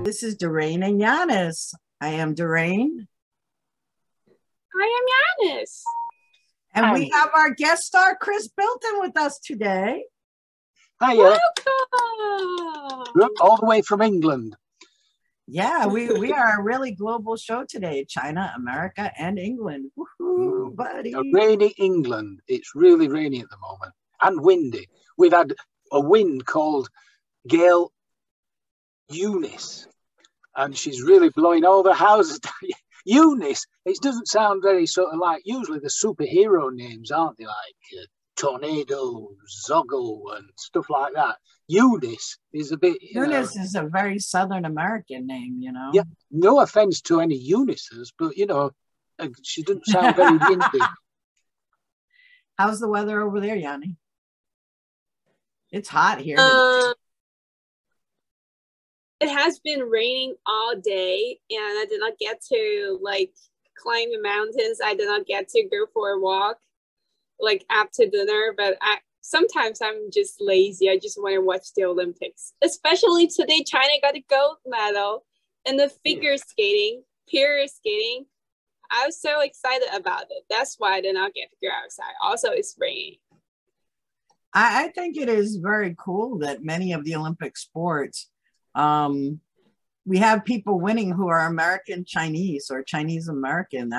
This is Doreen and Giannis. I am Doreen. I am Giannis. And we have our guest star, Chris Bilton, with us today. Hiya. Welcome. All the way from England. Yeah, we are a really global show today. China, America, and England. Woohoo, buddy. A rainy England. It's really rainy at the moment. And windy. We've had a wind called Gale Eunice. And she's really blowing all the houses down. Eunice. It doesn't sound very sort of like, usually the superhero names, aren't they? Like Tornado, Zoggle, and stuff like that. Eunice is a bit... Eunice is a very Southern American name, you know? Yeah, no offence to any Eunices, but, you know, she doesn't sound very windy. How's the weather over there, Yanni? It's hot here. It has been raining all day, and I did not get to, like, climb the mountains. I did not get to go for a walk, like, after dinner, but sometimes I'm just lazy. I just want to watch the Olympics. Especially today, China got a gold medal in the figure skating, period skating. I was so excited about it. That's why I did not get to go outside. Also, it's raining. I think it is very cool that many of the Olympic sports, we have people winning who are American Chinese or Chinese American.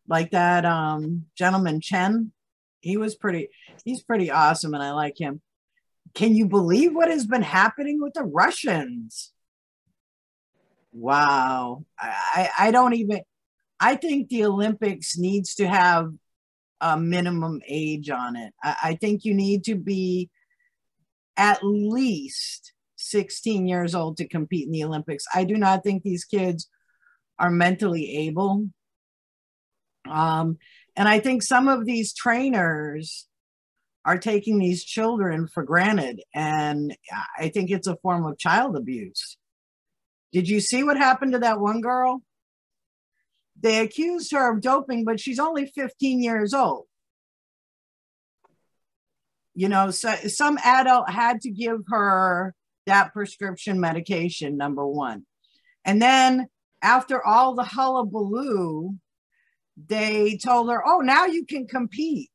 Like that gentleman Chen. He's pretty awesome, and I like him. Can you believe what has been happening with the Russians? Wow. I think the Olympics needs to have a minimum age on it. I think you need to be at least 16 years old to compete in the Olympics. I do not think these kids are mentally able. And I think some of these trainers are taking these children for granted. And I think it's a form of child abuse. Did you see what happened to that one girl? They accused her of doping, but she's only 15 years old. You know, so some adult had to give her that prescription medication, number one. And then after all the hullabaloo, they told her, oh, now you can compete.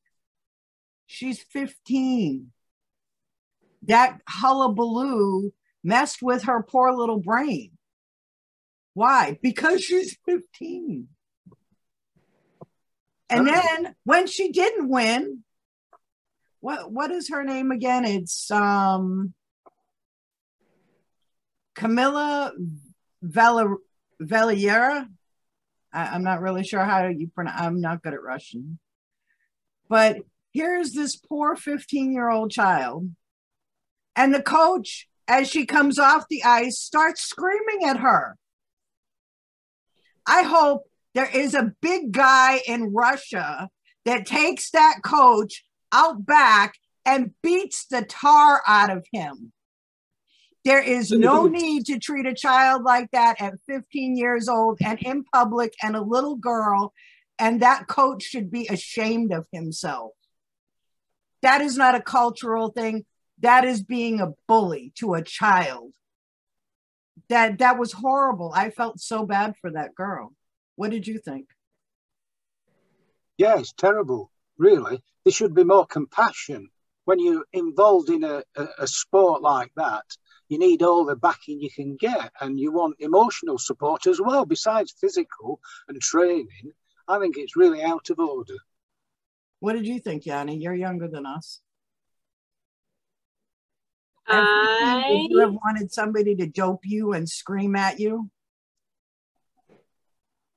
She's 15. That hullabaloo messed with her poor little brain. Why? Because she's 15. And then when she didn't win, what is her name again? It's Camilla Valiera. I'm not really sure how you pronounce. I'm not good at Russian. But here's this poor 15-year-old child. And the coach, as she comes off the ice, starts screaming at her. I hope there is a big guy in Russia that takes that coach out back and beats the tar out of him. There is no need to treat a child like that at 15 years old and in public and a little girl, and that coach should be ashamed of himself. That is not a cultural thing. That is being a bully to a child. That was horrible. I felt so bad for that girl. What did you think? Yeah, it's terrible, really. There should be more compassion. When you're involved in a sport like that, you need all the backing you can get, and you want emotional support as well, besides physical and training. I think it's really out of order. What did you think, Yanni? You're younger than us. Would you have wanted somebody to dope you and scream at you?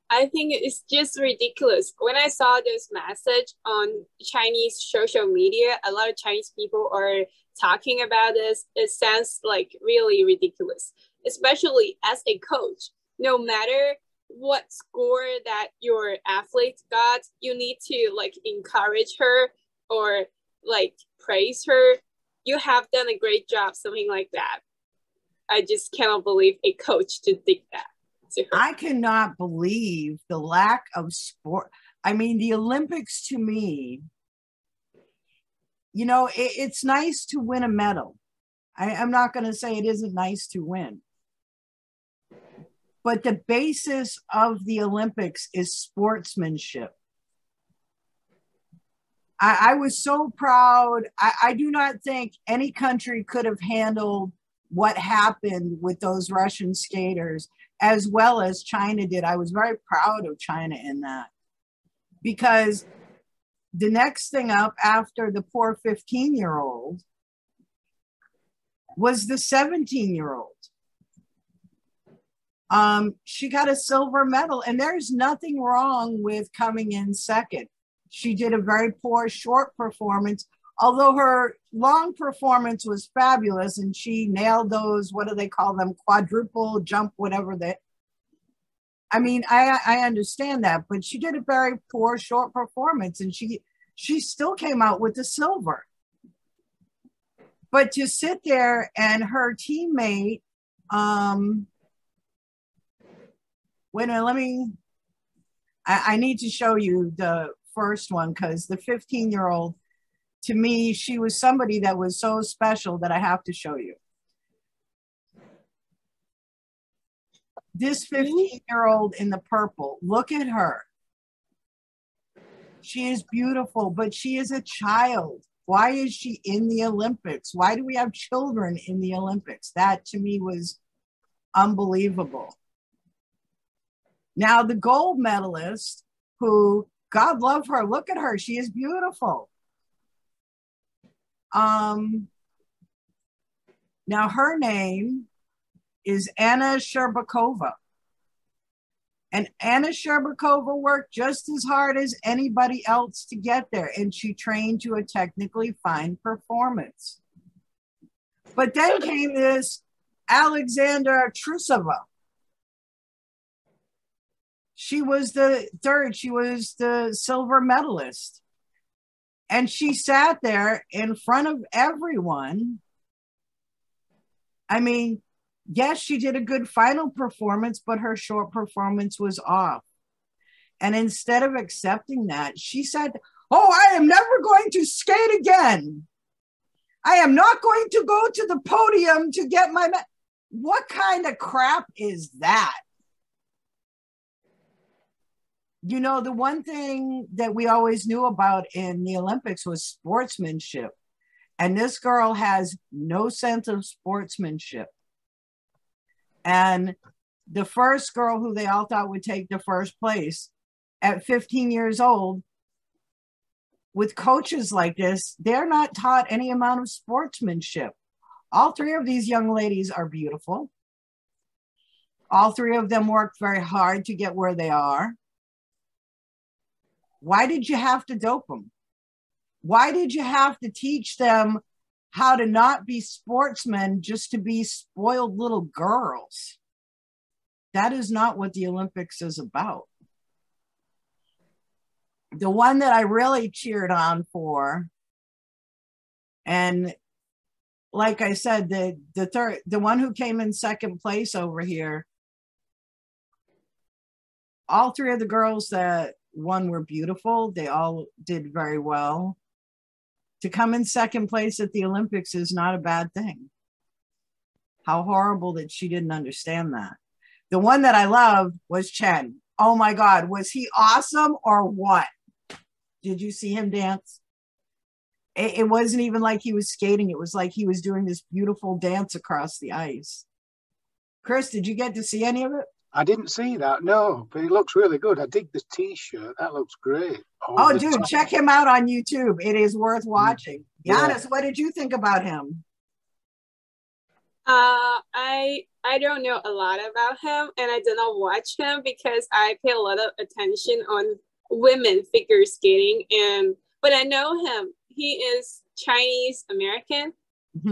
I think it's just ridiculous. When I saw this message on Chinese social media, a lot of Chinese people are talking about this. It sounds like really ridiculous, especially as a coach. No matter what score that your athlete got, you need to like encourage her or like praise her. You have done a great job, something like that. I just cannot believe a coach did that. I cannot believe the lack of sport. I mean, the Olympics to me, you know, it's nice to win a medal. I'm not going to say it isn't nice to win. But the basis of the Olympics is sportsmanship. I was so proud. I do not think any country could have handled what happened with those Russian skaters as well as China did. I was very proud of China in that, because the next thing up after the poor 15-year-old was the 17-year-old. She got a silver medal, and there's nothing wrong with coming in second. She did a very poor short performance, although her long performance was fabulous, and she nailed those, what do they call them, quadruple jump, whatever that. I mean, I understand that, but she did a very poor short performance, and she still came out with the silver. But to sit there and her teammate, wait a minute, I need to show you the first one, because the 15-year-old, to me, she was somebody that was so special that I have to show you. This 15-year-old in the purple, look at her. She is beautiful, but she is a child. Why is she in the Olympics? Why do we have children in the Olympics? That to me was unbelievable. Now the gold medalist, who, God love her, look at her, she is beautiful. Now her name is Anna Sherbakova. And Anna Sherbakova worked just as hard as anybody else to get there, and she trained to a technically fine performance. But then came this Alexandra Trusova. She was the third, she was the silver medalist. And she sat there in front of everyone. I mean, yes, she did a good final performance, but her short performance was off. And instead of accepting that, she said, "Oh, I am never going to skate again. I am not going to go to the podium to get my medal." What kind of crap is that? You know, the one thing that we always knew about in the Olympics was sportsmanship. And this girl has no sense of sportsmanship. And the first girl who they all thought would take the first place at 15 years old, with coaches like this, they're not taught any amount of sportsmanship. All three of these young ladies are beautiful. All three of them worked very hard to get where they are. Why did you have to dope them? Why did you have to teach them how to not be sportsmen just to be spoiled little girls? That is not what the Olympics is about. The one that I really cheered on for, and like I said, the one who came in second place over here, all three of the girls that won were beautiful. They all did very well. To come in second place at the Olympics is not a bad thing. How horrible that she didn't understand that. The one that I loved was Chen. Oh my God, was he awesome or what? Did you see him dance? It wasn't even like he was skating. It was like he was doing this beautiful dance across the ice. Chris, did you get to see any of it? I didn't see that, no, but it looks really good. I dig the t-shirt. That looks great. Oh, dude, check him out on YouTube. It is worth watching. Yeah. Giannis, what did you think about him? I don't know a lot about him, and I did not watch him because I pay a lot of attention on women figure skating, but I know him. He is Chinese American,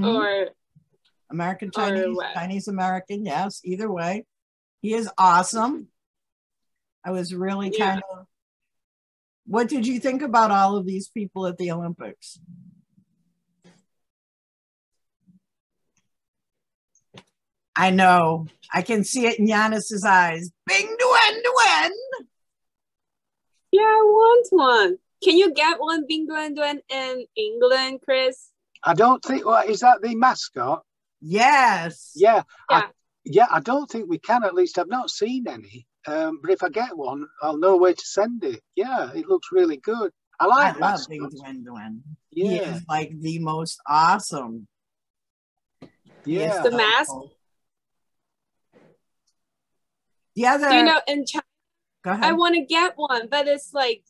or American Chinese, Chinese American, yes, either way. He is awesome. I was really kind of. What did you think about all of these people at the Olympics? I know. I can see it in Giannis's eyes. Bing duen duen. Yeah, I want one. Can you get one Bing duen duen in England, Chris? I don't think. Well, is that the mascot? Yes. Yeah. Yeah, I don't think we can. At least I've not seen any. But if I get one, I'll know where to send it. Yeah, it looks really good. I I like love Big mascots. Dwindwin. He Yeah, is like the most awesome. He is yeah. The so mask. cool. The other, Do you know, in China, go ahead. I want to get one, but it's like,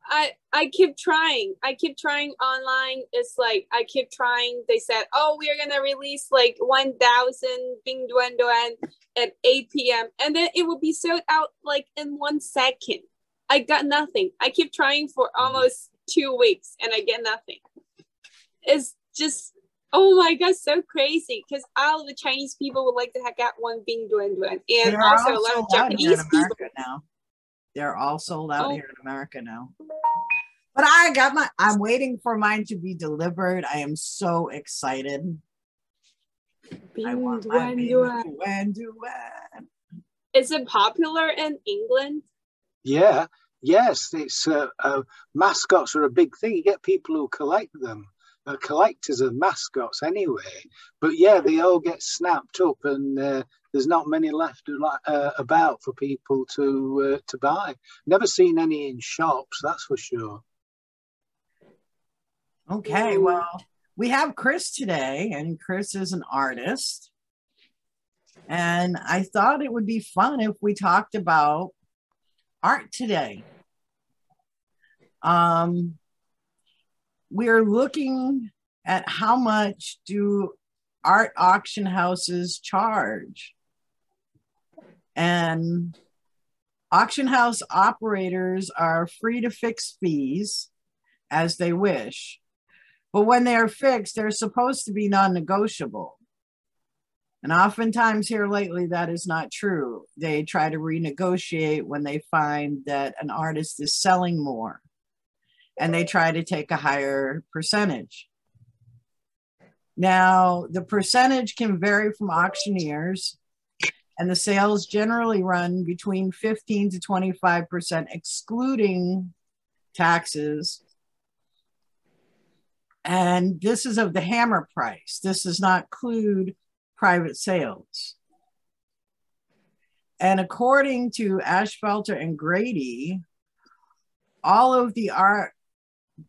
I keep trying. I keep trying online. It's like, I keep trying. They said, oh, we're going to release like 1,000 Bing Duan Duan at 8 p.m. And then it will be sold out like in 1 second. I got nothing. I keep trying for almost 2 weeks and I get nothing. It's just, oh my God, so crazy. Because all the Chinese people would like to get one Bing Duan Duan. And They're also all a lot of sold out here in Japanese people. America now. They're all sold out here in America now. But I'm waiting for mine to be delivered. I am so excited. I want my Bing Duan Duan. Is it popular in England? Yeah, yes. It's mascots are a big thing. You get people who collect them. Collectors of mascots anyway. But yeah, they all get snapped up, and there's not many left about for people to buy. Never seen any in shops, that's for sure. Okay, well, we have Chris today, and Chris is an artist. And I thought it would be fun if we talked about art today. We're looking at how much do art auction houses charge. And auction house operators are free to fix fees as they wish. But when they are fixed, they're supposed to be non-negotiable. And oftentimes here lately, that is not true. They try to renegotiate when they find that an artist is selling more, and they try to take a higher percentage. Now, the percentage can vary from auctioneers, and the sales generally run between 15 to 25%, excluding taxes. And this is of the hammer price. This does not include private sales. And according to Ashfelter and Grady, all of the art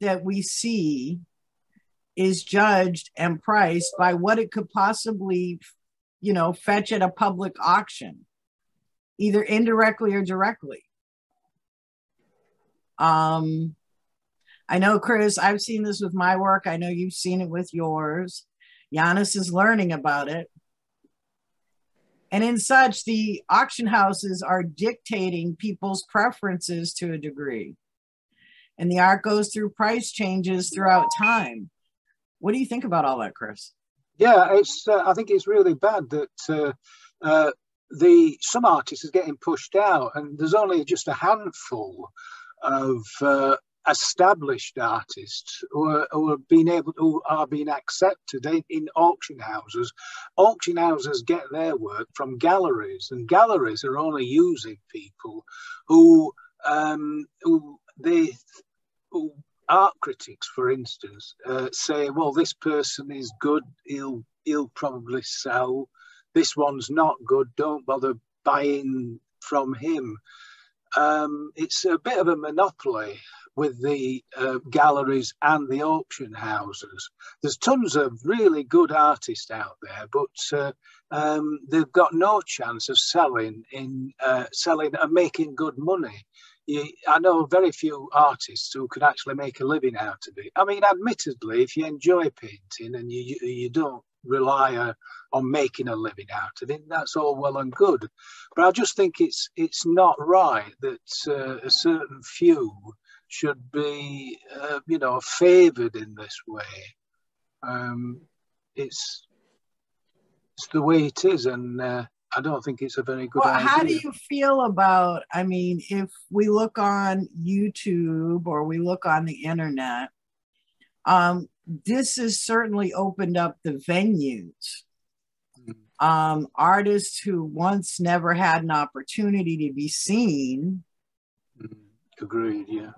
that we see is judged and priced by what it could possibly, fetch at a public auction, either indirectly or directly. I know, Chris, I've seen this with my work. I know you've seen it with yours. Giannis is learning about it. And in such, the auction houses are dictating people's preferences to a degree. And the art goes through price changes throughout time. What do you think about all that, Chris? Yeah, I think it's really bad that some artists are getting pushed out, and there's only just a handful of established artists who are being accepted in auction houses. Auction houses get their work from galleries, and galleries are only using people who art critics, for instance, say, well, this person is good, he'll probably sell. This one's not good, don't bother buying from him. It's a bit of a monopoly with the galleries and the auction houses. There's tons of really good artists out there, but they've got no chance of selling and making good money. I know very few artists who can actually make a living out of it. I mean, admittedly, if you enjoy painting and you don't rely on making a living out of it, that's all well and good. But I just think it's not right that a certain few should be, favoured in this way. It's the way it is, and I don't think it's a very good idea. How do you feel about, if we look on YouTube or we look on the internet, this has certainly opened up the venues. Artists who once never had an opportunity to be seen. Agreed, yeah.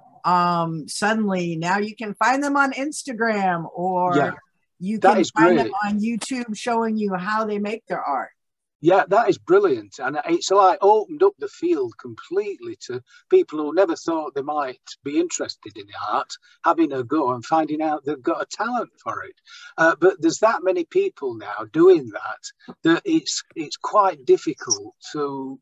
Suddenly now you can find them on Instagram, or yeah, you can find them on YouTube showing you how they make their art. Yeah, that is brilliant. And it's like opened up the field completely to people who never thought they might be interested in art, having a go and finding out they've got a talent for it. But there's that many people now doing that it's quite difficult to,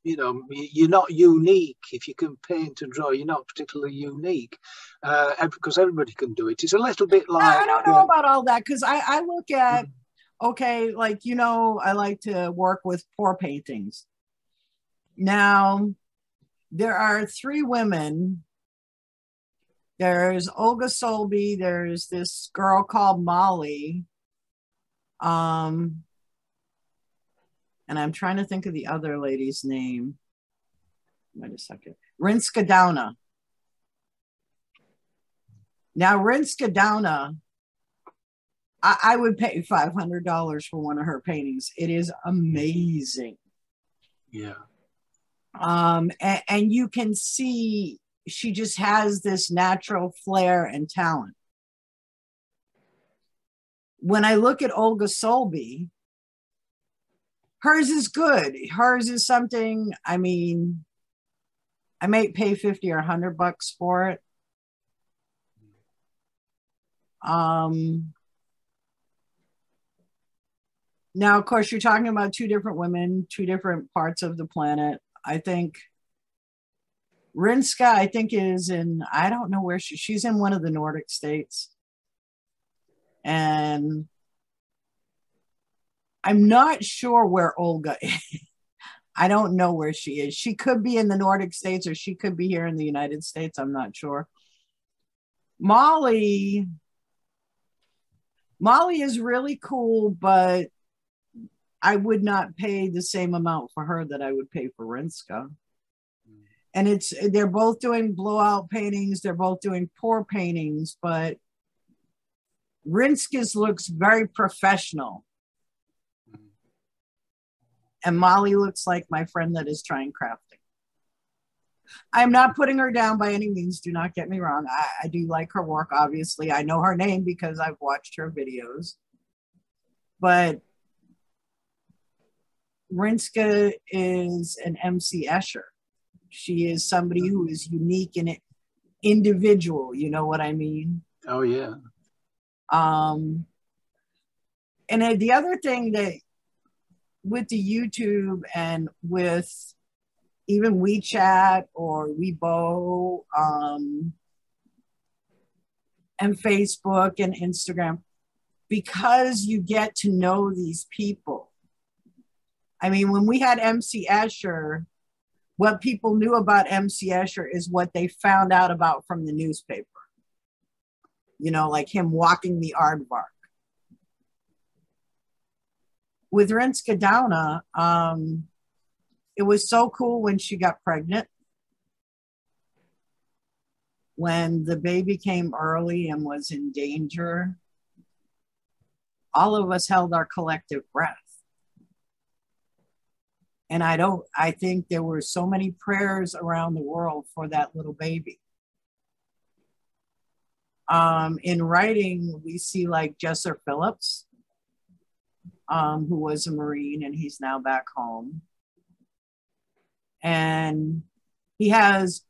you're not unique. If you can paint and draw, you're not particularly unique because everybody can do it. It's a little bit like... I don't know about all that, because I look at, okay, like, I like to work with pour paintings. Now, there are 3 women. There's Olga Solby, there's this girl called Molly. And I'm trying to think of the other lady's name. Wait a second. Rinska Downa. Now, Rinska Downa, I would pay $500 for one of her paintings. It is amazing. Yeah. And you can see she just has this natural flair and talent. When I look at Olga Solby, hers is good. Hers is something, I mean, I might pay 50 or $100 for it. Now, of course, you're talking about 2 different women, 2 different parts of the planet. I think Rinska, I think, is in, I don't know where she's in one of the Nordic states. And I'm not sure where Olga is. I don't know where she is. She could be in the Nordic states or she could be here in the United States. I'm not sure. Molly is really cool, but I would not pay the same amount for her that I would pay for Rinska. And they're both doing blowout paintings. They're both doing pour paintings, but Rinska's looks very professional. And Molly looks like my friend that is trying crafting. I'm not putting her down by any means. Do not get me wrong. I do like her work, obviously. I know her name because I've watched her videos. But Rinska is an MC Escher. She is somebody who is unique and individual. You know what I mean? Oh, yeah. And the other thing that with the YouTube and with even WeChat or Weibo and Facebook and Instagram, because you get to know these people. I mean, when we had MC Escher, what people knew about MC Escher is what they found out about from the newspaper. You know, like him walking the aardvark. With Rinska Downa, it was so cool when she got pregnant. When the baby came early and was in danger, all of us held our collective breath. And I think there were so many prayers around the world for that little baby. In writing, we see like Jesser Phillips, who was a Marine and he's now back home. And he has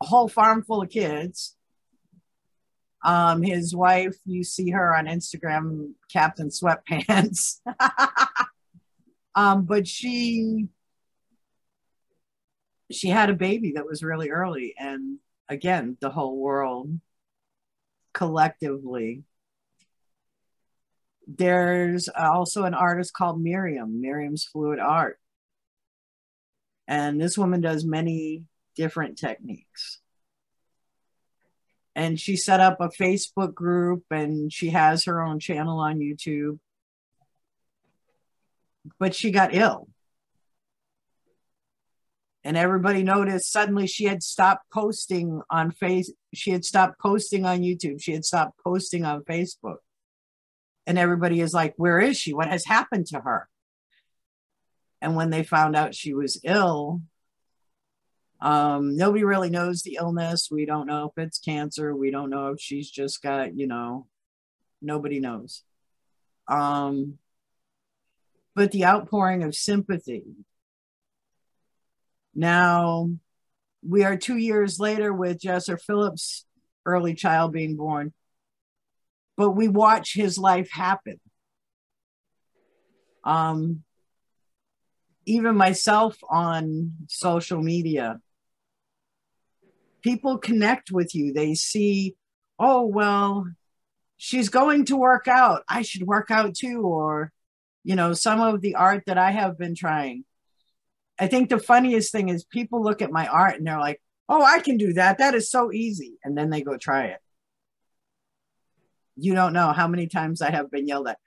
a whole farm full of kids. His wife, you see her on Instagram, Captain Sweatpants. But she had a baby that was really early. And again, the whole world collectively. There's also an artist called Miriam's Fluid Art. And this woman does many different techniques. And she set up a Facebook group and she has her own channel on YouTube. But she got ill. And everybody noticed suddenly she had stopped posting on she had stopped posting on YouTube. She had stopped posting on Facebook. And everybody is like, where is she? What has happened to her? And when they found out she was ill, nobody really knows the illness. We don't know if it's cancer. We don't know if she's just got, nobody knows. but the outpouring of sympathy. Now, we are 2 years later with Jesser Phillips' early child being born, but we watch his life happen. Even myself on social media, people connect with you. They see, oh, well, she's going to work out. I should work out too. Or, you know, some of the art that I have been trying. I think the funniest thing is people look at my art and they're like, oh, I can do that. That is so easy. And then they go try it. You don't know how many times I have been yelled at.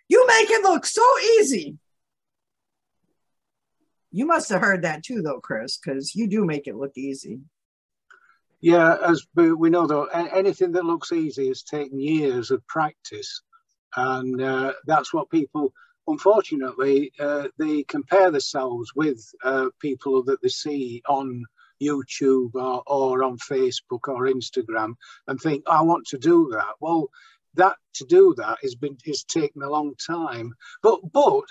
You make it look so easy. You must have heard that too, though, Chris, because you do make it look easy. Yeah, as we know, though, anything that looks easy has taken years of practice. And that's what people, unfortunately, they compare themselves with people that they see on YouTube or on Facebook or Instagram and think, I want to do that. Well, to do that is taken a long time. But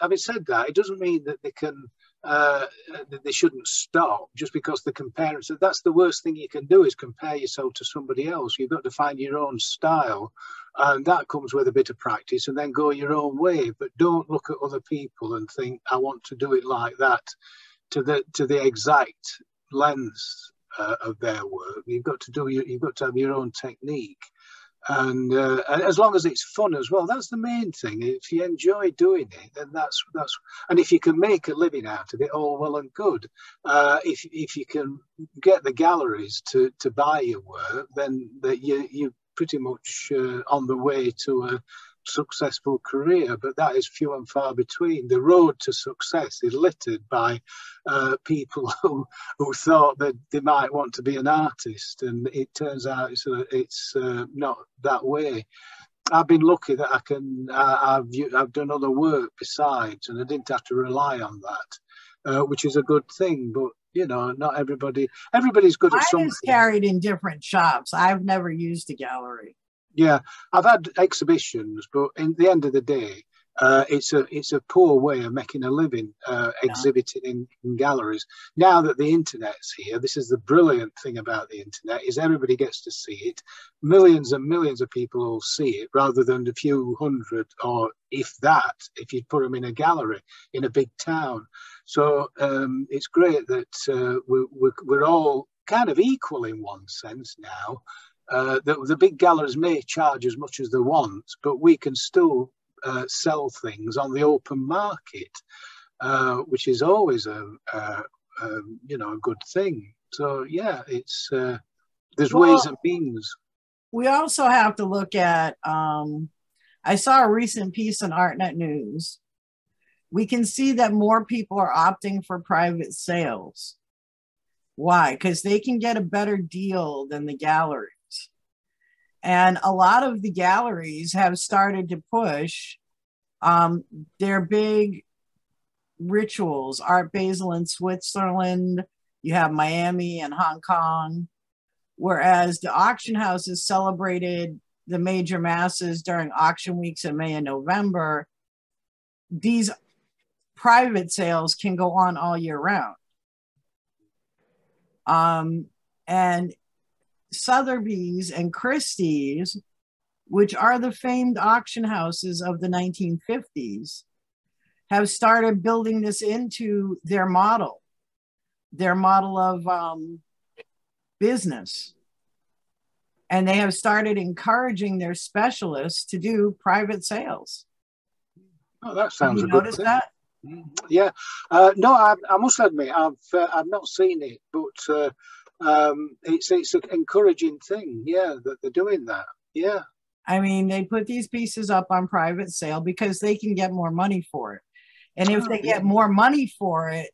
having said that, it doesn't mean that they can that they shouldn't stop just because they're comparing. So that's the worst thing you can do, is compare yourself to somebody else. You've got to find your own style, and that comes with a bit of practice, and then go your own way. But don't look at other people and think, I want to do it like that, to the exact lens of their work. You've got to have your own technique. And as long as it's fun as well, that's the main thing. If you enjoy doing it, then that's and if you can make a living out of it, all well and good. If you can get the galleries to buy your work, then you're pretty much on the way to a successful career. But that is few and far between. The road to success is littered by people who thought that they might want to be an artist, and it turns out it's not that way. I've been lucky that I've done other work besides, and I didn't have to rely on that, which is a good thing. But you know, not everybody's good at something. Mine is carried in different shops. I've never used a gallery. Yeah, I've had exhibitions, but in the end of the day, it's a poor way of making a living, exhibiting in galleries. Now that the internet's here, this is the brilliant thing about the internet, is everybody gets to see it. Millions and millions of people will see it, rather than a few hundred, or if you put them in a gallery in a big town. So it's great that we're all kind of equal in one sense now. The big galleries may charge as much as they want, but we can still sell things on the open market, which is always a good thing. So yeah, it's there's ways and means. We also have to look at. I saw a recent piece in ArtNet News. We can see that more people are opting for private sales. Why? Because they can get a better deal than the gallery. And a lot of the galleries have started to push their big rituals. Art Basel in Switzerland, you have Miami and Hong Kong, whereas the auction houses celebrated the major masses during auction weeks in May and November. These private sales can go on all year round. And Sotheby's and Christie's, which are the famed auction houses of the 1950s, have started building this into their model of business. And they have started encouraging their specialists to do private sales. Oh, that sounds Have you noticed that? Yeah. No, I must admit, I've not seen it, but it's an encouraging thing, yeah, that they're doing that. Yeah. I mean, they put these pieces up on private sale because they can get more money for it. And if they get more money for it,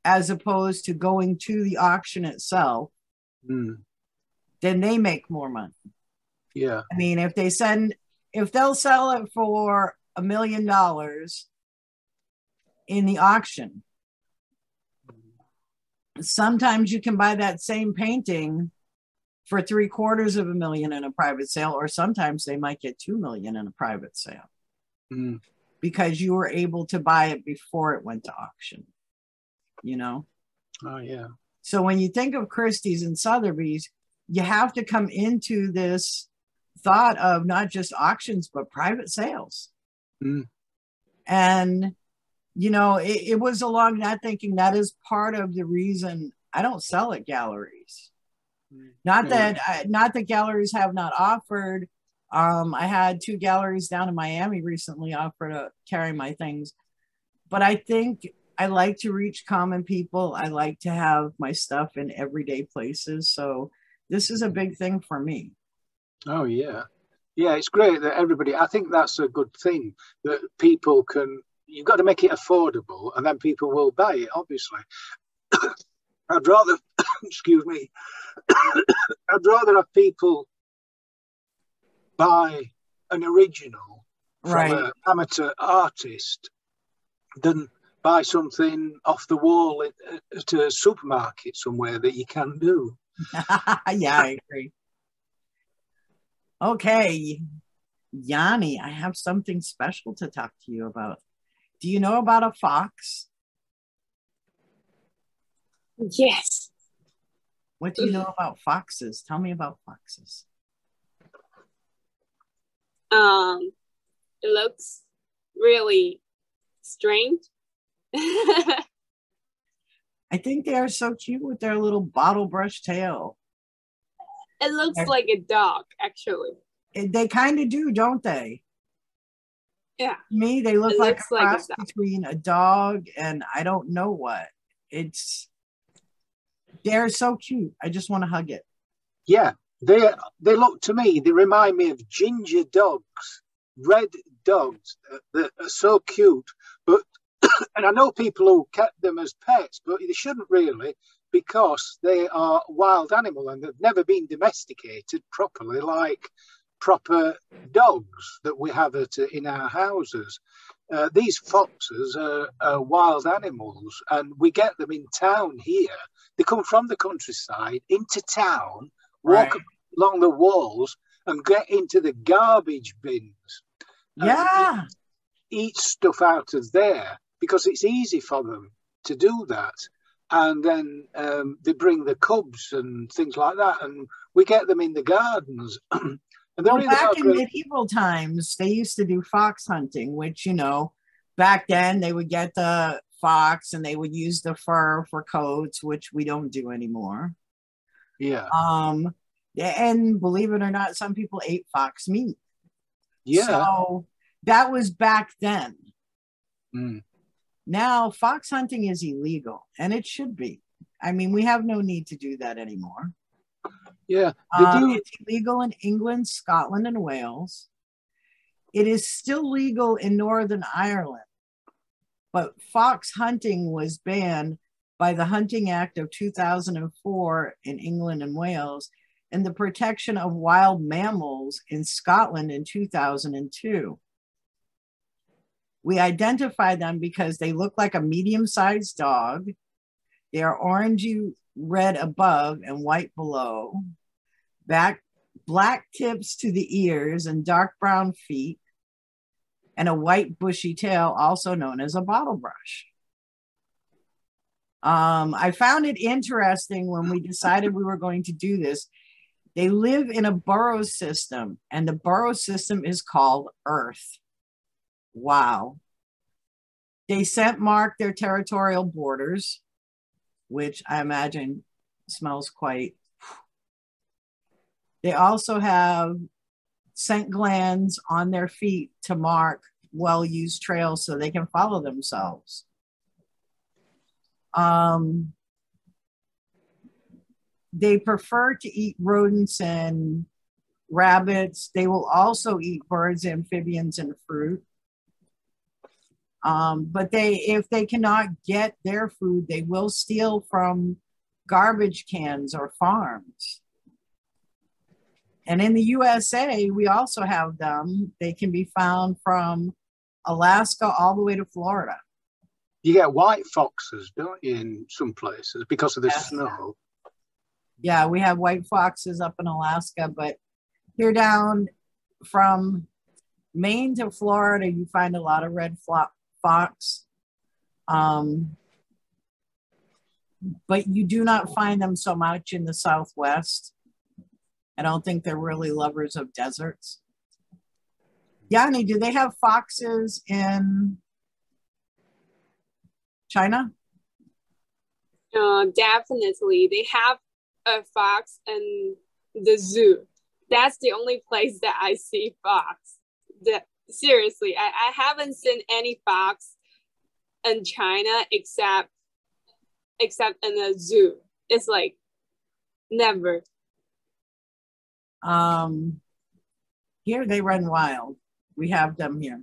as opposed to going to the auction itself, then they make more money. Yeah. I mean, if they'll sell it for $1 million in the auction, sometimes you can buy that same painting for $750,000 in a private sale, or sometimes they might get $2 million in a private sale. because you were able to buy it before it went to auction, you know? Oh, yeah. So when you think of Christie's and Sotheby's, you have to come into this thought of not just auctions, but private sales. Mm. And, you know, it was along that thinking that is part of the reason I don't sell at galleries. Not that galleries have not offered. I had 2 galleries down in Miami recently offer to carry my things, but I think I like to reach common people. I like to have my stuff in everyday places. So this is a big thing for me. Oh, yeah. Yeah, it's great that everybody, I think that's a good thing, that people can, you've got to make it affordable and then people will buy it, obviously. I'd rather, excuse me, I'd rather have people buy an original from an amateur artist than buy something off the wall at a supermarket somewhere that you can do. Yeah, I agree. Okay, Yanni, I have something special to talk to you about. Do you know about a fox? Yes. What do you know about foxes? Tell me about foxes. It looks really strange. I think they are so cute with their little bottle brush tail. It looks like a dog, actually. They kind of do, don't they? Yeah. To me, they look like a cross between a dog and I don't know what. They're so cute. I just want to hug it. Yeah, they look to me, they remind me of ginger dogs, red dogs that are so cute. But and I know people who kept them as pets, but they shouldn't really, because they are wild animal and they've never been domesticated properly like proper dogs that we have in our houses. These foxes are wild animals, and we get them in town here. They come from the countryside into town, walk along the walls and get into the garbage bins. Yeah. Eat stuff out of there because it's easy for them to do that. And then they bring the cubs and things like that, and we get them in the gardens. And well, back in medieval times, they used to do fox hunting, which, you know, back then they would get the fox and they would use the fur for coats, which we don't do anymore. Yeah. And believe it or not, some people ate fox meat. Yeah. So that was back then. Mm. Now, fox hunting is illegal, and it should be. I mean, we have no need to do that anymore. Yeah. It's illegal in England, Scotland, and Wales. It is still legal in Northern Ireland, but fox hunting was banned by the Hunting Act of 2004 in England and Wales, and the Protection of Wild Mammals in Scotland in 2002. We identify them because they look like a medium-sized dog. They are orangey red above and white below. Black tips to the ears and dark brown feet, and a white bushy tail, also known as a bottle brush. I found it interesting when we decided we were going to do this. They live in a burrow system, and the burrow system is called Earth. Wow. They scent mark their territorial borders, which I imagine smells quite. They also have scent glands on their feet to mark well-used trails so they can follow themselves. They prefer to eat rodents and rabbits. They will also eat birds, amphibians, and fruit. But if they cannot get their food, they will steal from garbage cans or farms. And in the USA, we also have them. They can be found from Alaska all the way to Florida. You get white foxes, don't you, in some places because of the snow? Yeah, we have white foxes up in Alaska, but here down from Maine to Florida, you find a lot of red fox. But you do not find them so much in the Southwest. I don't think they're really lovers of deserts. Yanni, do they have foxes in China? Definitely. They have a fox in the zoo. That's the only place that I see fox. Seriously, I haven't seen any fox in China except in a zoo. It's like never. Here they run wild. We have them here.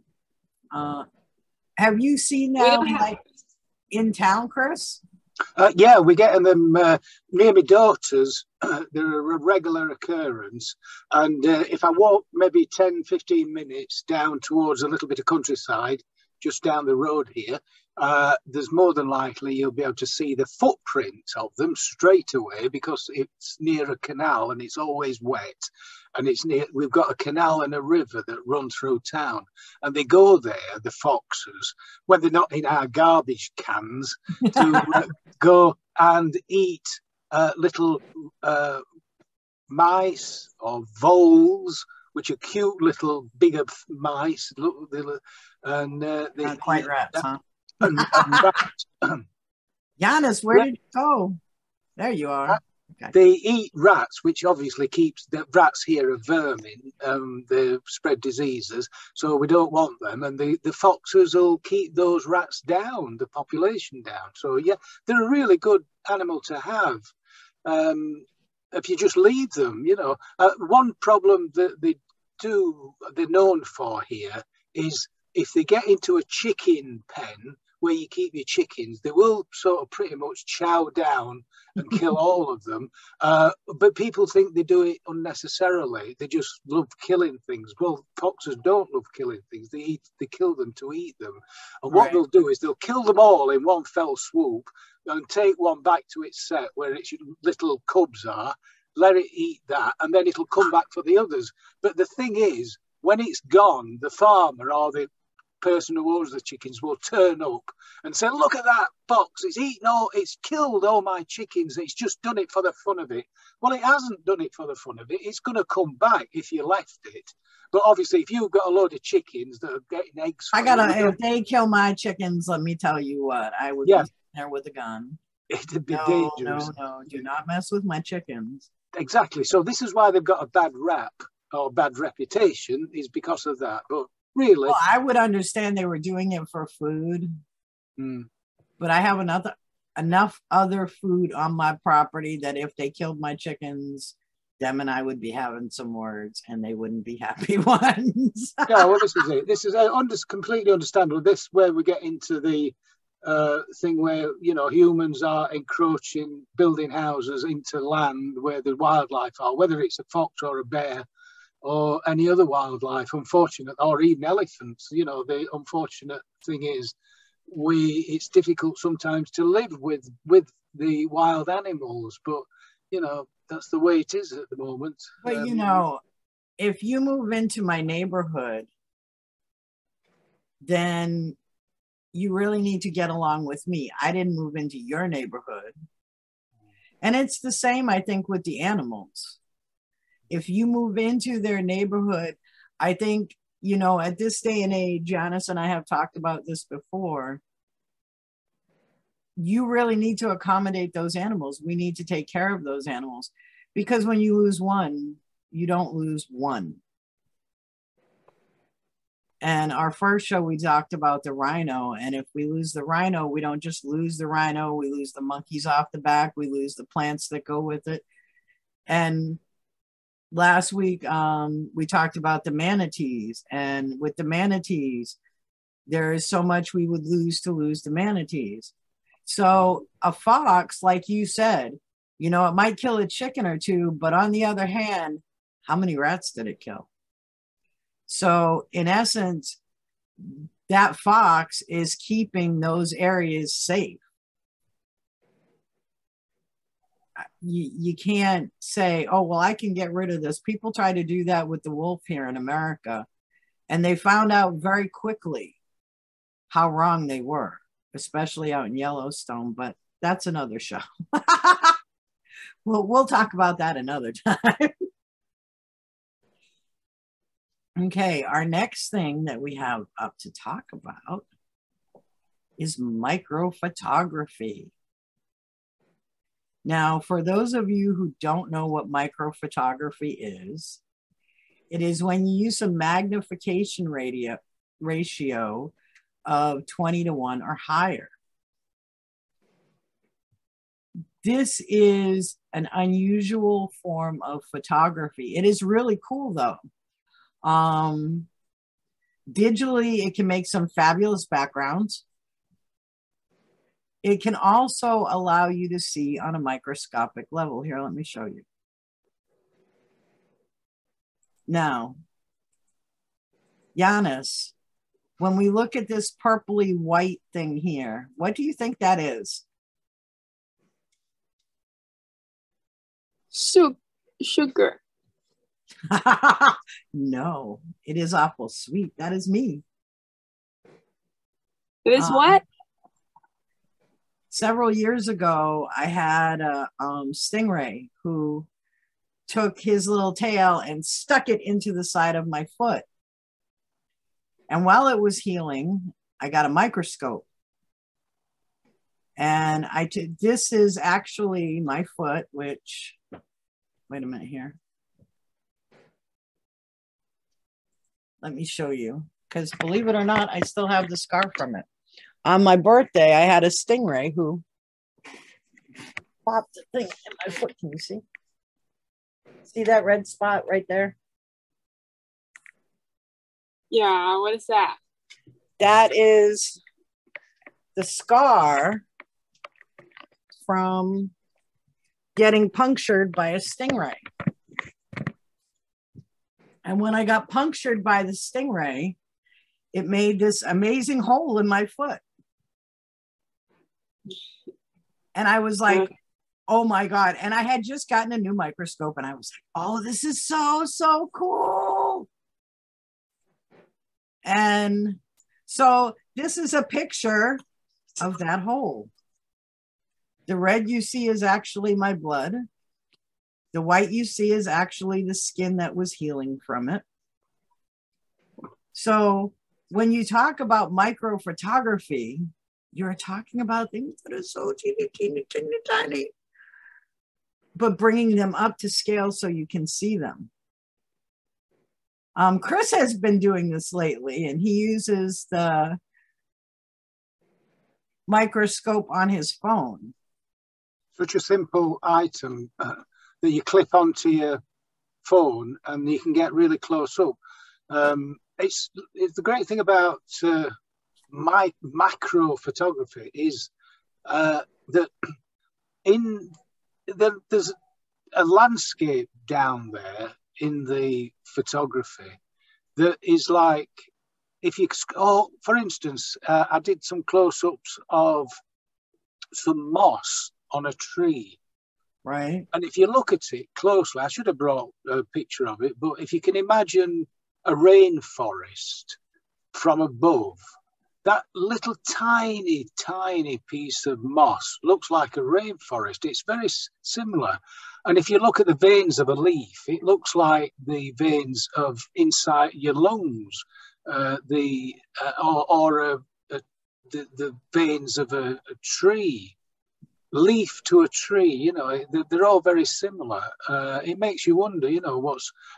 Have you seen them like in town, Chris? Yeah, we're getting them near my daughters. They're a regular occurrence. And if I walk maybe 10, 15 minutes down towards a little bit of countryside, just down the road here, there's more than likely you'll be able to see the footprints of them straight away because it's near a canal and it's always wet. And we've got a canal and a river that run through town. And they go there, the foxes, when they're not in our garbage cans, to go and eat little mice or voles, which are cute little bigger mice. And not quite rats, huh? And rats. Giannis, where did you go? There you are. Okay. They eat rats, which obviously keeps the rats here are vermin. They spread diseases, so we don't want them. And the foxes will keep those rats down, the population down. So yeah, they're a really good animal to have. If you just leave them, you know. One problem that they're known for here is if they get into a chicken pen where you keep your chickens, they will sort of pretty much chow down and kill all of them. But people think they do it unnecessarily. They just love killing things. Well, foxes don't love killing things. They kill them to eat them. And what they'll do is they'll kill them all in one fell swoop and take one back to its set where its little cubs are, let it eat that, and then it'll come back for the others. But the thing is, when it's gone, the farmer or the person who owns the chickens will turn up and say, look at that fox, it's killed all my chickens, it's just done it for the fun of it. Well, it hasn't done it for the fun of it. It's going to come back if you left it. But obviously, if you've got a load of chickens that are getting eggs, if they kill my chickens, let me tell you what, I would be there with a gun. It'd be dangerous. No, do not mess with my chickens. Exactly. So this is why they've got a bad rap or bad reputation, is because of that. But really, well, I would understand they were doing it for food, but I have enough other food on my property that if they killed my chickens, them and I would be having some words, and they wouldn't be happy ones. Yeah, well, this is it. This is completely understandable. This is where we get into the thing where, you know, humans are encroaching, building houses into land where the wildlife are, whether it's a fox or a bear or any other wildlife, unfortunate, or even elephants. You know, the unfortunate thing is it's difficult sometimes to live with the wild animals, but you know, that's the way it is at the moment. But you know, if you move into my neighborhood, then you really need to get along with me. I didn't move into your neighborhood. And it's the same, I think, with the animals. If you move into their neighborhood, I think, you know, at this day and age, Janice and I have talked about this before, you really need to accommodate those animals. We need to take care of those animals, because when you lose one, you don't lose one. And our first show, we talked about the rhino. And if we lose the rhino, we don't just lose the rhino, we lose the monkeys off the back, we lose the plants that go with it. And last week, we talked about the manatees. And with the manatees, there is so much we would lose to lose the manatees. So a fox, like you said, you know, it might kill a chicken or two, but on the other hand, how many rats did it kill? So in essence, that fox is keeping those areas safe. You can't say, oh, well, I can get rid of this. People try to do that with the wolf here in America. And they found out very quickly how wrong they were, especially out in Yellowstone, but that's another show. We'll talk about that another time. Okay, our next thing that we have up to talk about is microphotography. Now, for those of you who don't know what microphotography is, it is when you use a magnification ratio of 20:1 or higher. This is an unusual form of photography. It is really cool though. Digitally, it can make some fabulous backgrounds. It can also allow you to see on a microscopic level. Here, let me show you. Now, Giannis, when we look at this purpley white thing here, what do you think that is? Sugar. No, it is awful sweet. That is me. It is what? Several years ago, I had a stingray who took his little tail and stuck it into the side of my foot. And while it was healing, I got a microscope. And this is actually my foot, which, wait a minute here. Let me show you, because believe it or not, I still have the scar from it. On my birthday, I had a stingray who popped the thing in my foot. Can you see? See that red spot right there? Yeah, what is that? That is the scar from getting punctured by a stingray. And when I got punctured by the stingray, it made this amazing hole in my foot. And I was like, oh my God. And I had just gotten a new microscope and I was like, oh, this is so cool. And so this is a picture of that hole. The red you see is actually my blood. The white you see is actually the skin that was healing from it. So when you talk about microphotography, you're talking about things that are so teeny, tiny, but bringing them up to scale so you can see them. Chris has been doing this lately, and he uses the microscope on his phone. Such a simple item that you clip onto your phone and you can get really close up. It's the great thing about macro photography is that there's a landscape down there in the photography that is like, if you, for instance, I did some close-ups of some moss on a tree. Right. And if you look at it closely, I should have brought a picture of it, but if you can imagine a rainforest from above, that little tiny piece of moss looks like a rainforest. It's very similar. And if you look at the veins of a leaf, it looks like the veins of inside your lungs, or the veins of a tree. Leaf to a tree, you know, they're all very similar. It makes you wonder, you know,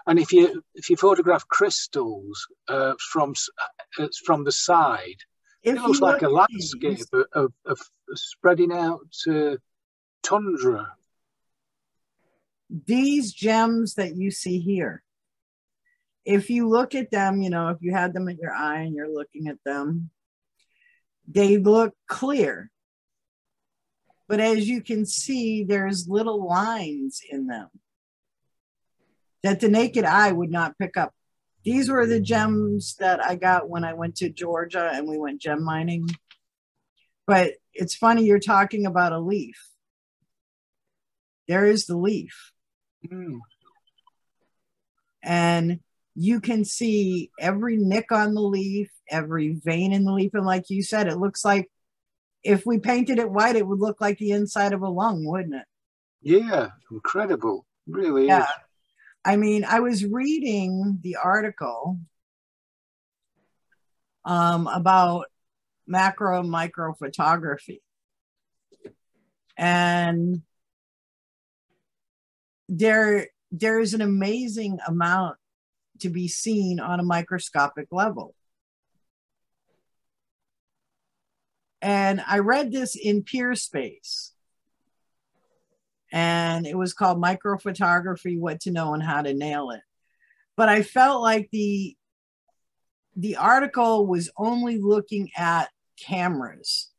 and if you photograph crystals from the side, it looks like a landscape of spreading out tundra. These gems that you see here, if you look at them, you know, if you had them at your eye and you're looking at them, they look clear. But as you can see, there's little lines in them that the naked eye would not pick up. These were the gems that I got when I went to Georgia and we went gem mining. But it's funny, you're talking about a leaf. There is the leaf. And you can see every nick on the leaf, every vein in the leaf. And like you said, it looks like if we painted it white, it would look like the inside of a lung, wouldn't it? Yeah, incredible. Really Yeah. is. I mean, I was reading the article about macro and micro photography. And there's an amazing amount to be seen on a microscopic level. And I read this in Peer Space. And it was called Microphotography, What to Know and How to Nail It. But I felt like the article was only looking at cameras.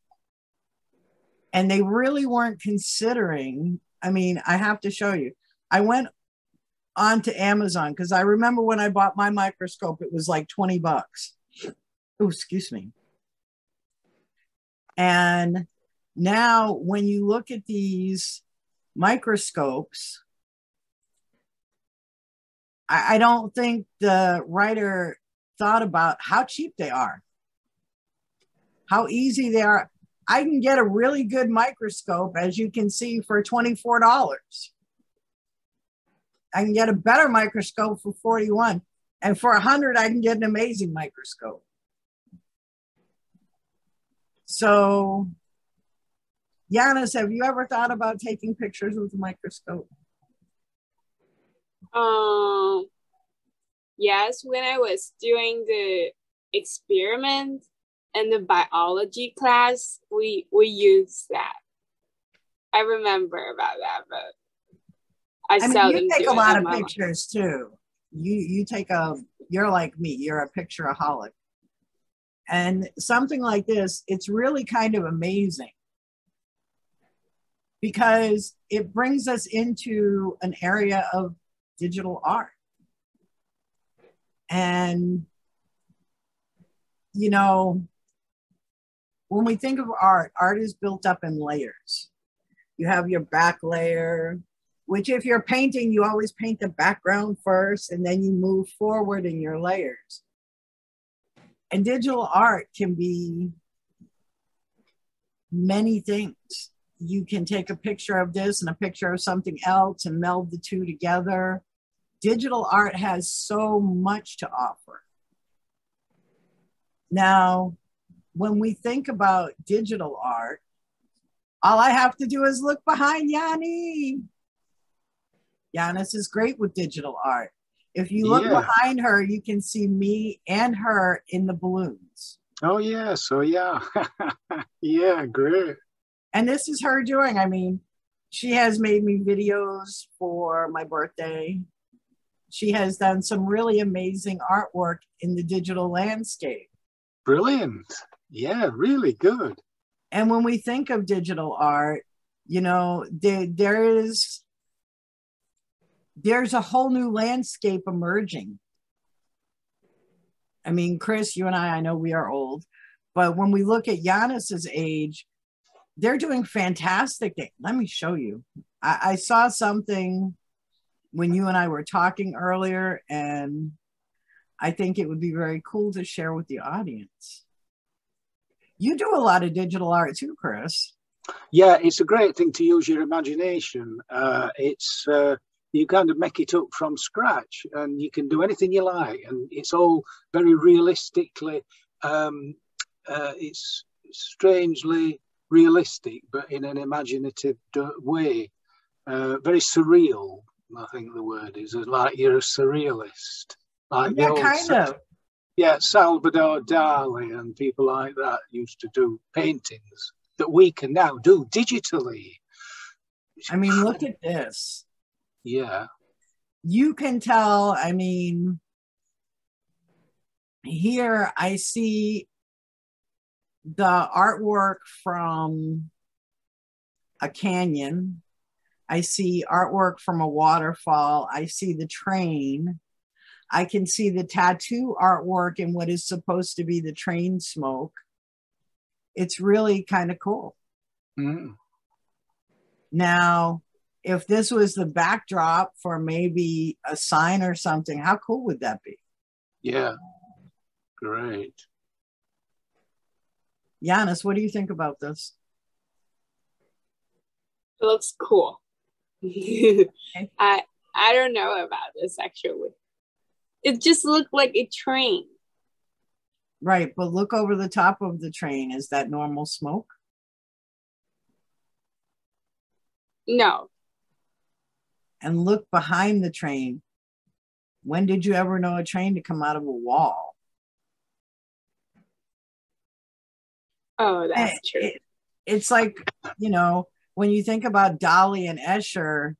And they really weren't considering, I mean, I have to show you. I went onto Amazon because I remember when I bought my microscope, it was like 20 bucks. Oh, excuse me. And now when you look at these microscopes, I don't think the writer thought about how cheap they are, how easy they are. I can get a really good microscope, as you can see, for $24. I can get a better microscope for $41. And for $100, I can get an amazing microscope. So, Yanis, have you ever thought about taking pictures with a microscope? Yes, when I was doing the experiment in the biology class, we used that. I remember about that, but I mean, you take a lot of life. pictures too. You're like me, you're a pictureaholic. And something like this, it's really kind of amazing because it brings us into an area of digital art. And, you know, when we think of art, art is built up in layers. You have your back layer, which if you're painting, you always paint the background first, and then you move forward in your layers. And digital art can be many things. You can take a picture of this and a picture of something else and meld the two together. Digital art has so much to offer. Now, when we think about digital art, all I have to do is look behind Yanni. Yanis is great with digital art. If you look behind her, you can see me and her in the balloons. Oh, yeah. So, yeah. Yeah, great. And this is her doing, I mean, she has made me videos for my birthday. She has done some really amazing artwork in the digital landscape. Brilliant. Yeah, really good. And when we think of digital art, you know, there's a whole new landscape emerging. I mean, Chris, you and I know we are old, but when we look at Yanis's age, they're doing fantastic things. Let me show you. I saw something when you and I were talking earlier, and I think it would be very cool to share with the audience. You do a lot of digital art too, Chris. Yeah, it's a great thing to use your imagination. You kind of make it up from scratch, and you can do anything you like, and it's all very realistically. It's strangely realistic, but in an imaginative way. Very surreal, I think the word is. Like you're a surrealist. Like yeah, kind of. Yeah, Salvador Dali and people like that used to do paintings that we can now do digitally. I mean, look at this. Yeah. You can tell, I mean, here I see the artwork from a canyon. I see artwork from a waterfall. I see the train. I can see the tattoo artwork in what is supposed to be the train smoke. It's really kind of cool. Mm. Now, if this was the backdrop for maybe a sign or something, how cool would that be? Yeah, great. Giannis, what do you think about this? It looks cool. I don't know about this actually. It just looked like a train. Right, but look over the top of the train. Is that normal smoke? No. And look behind the train. When did you ever know a train to come out of a wall? Oh, that's true. It's like, you know, when you think about Dolly and Escher,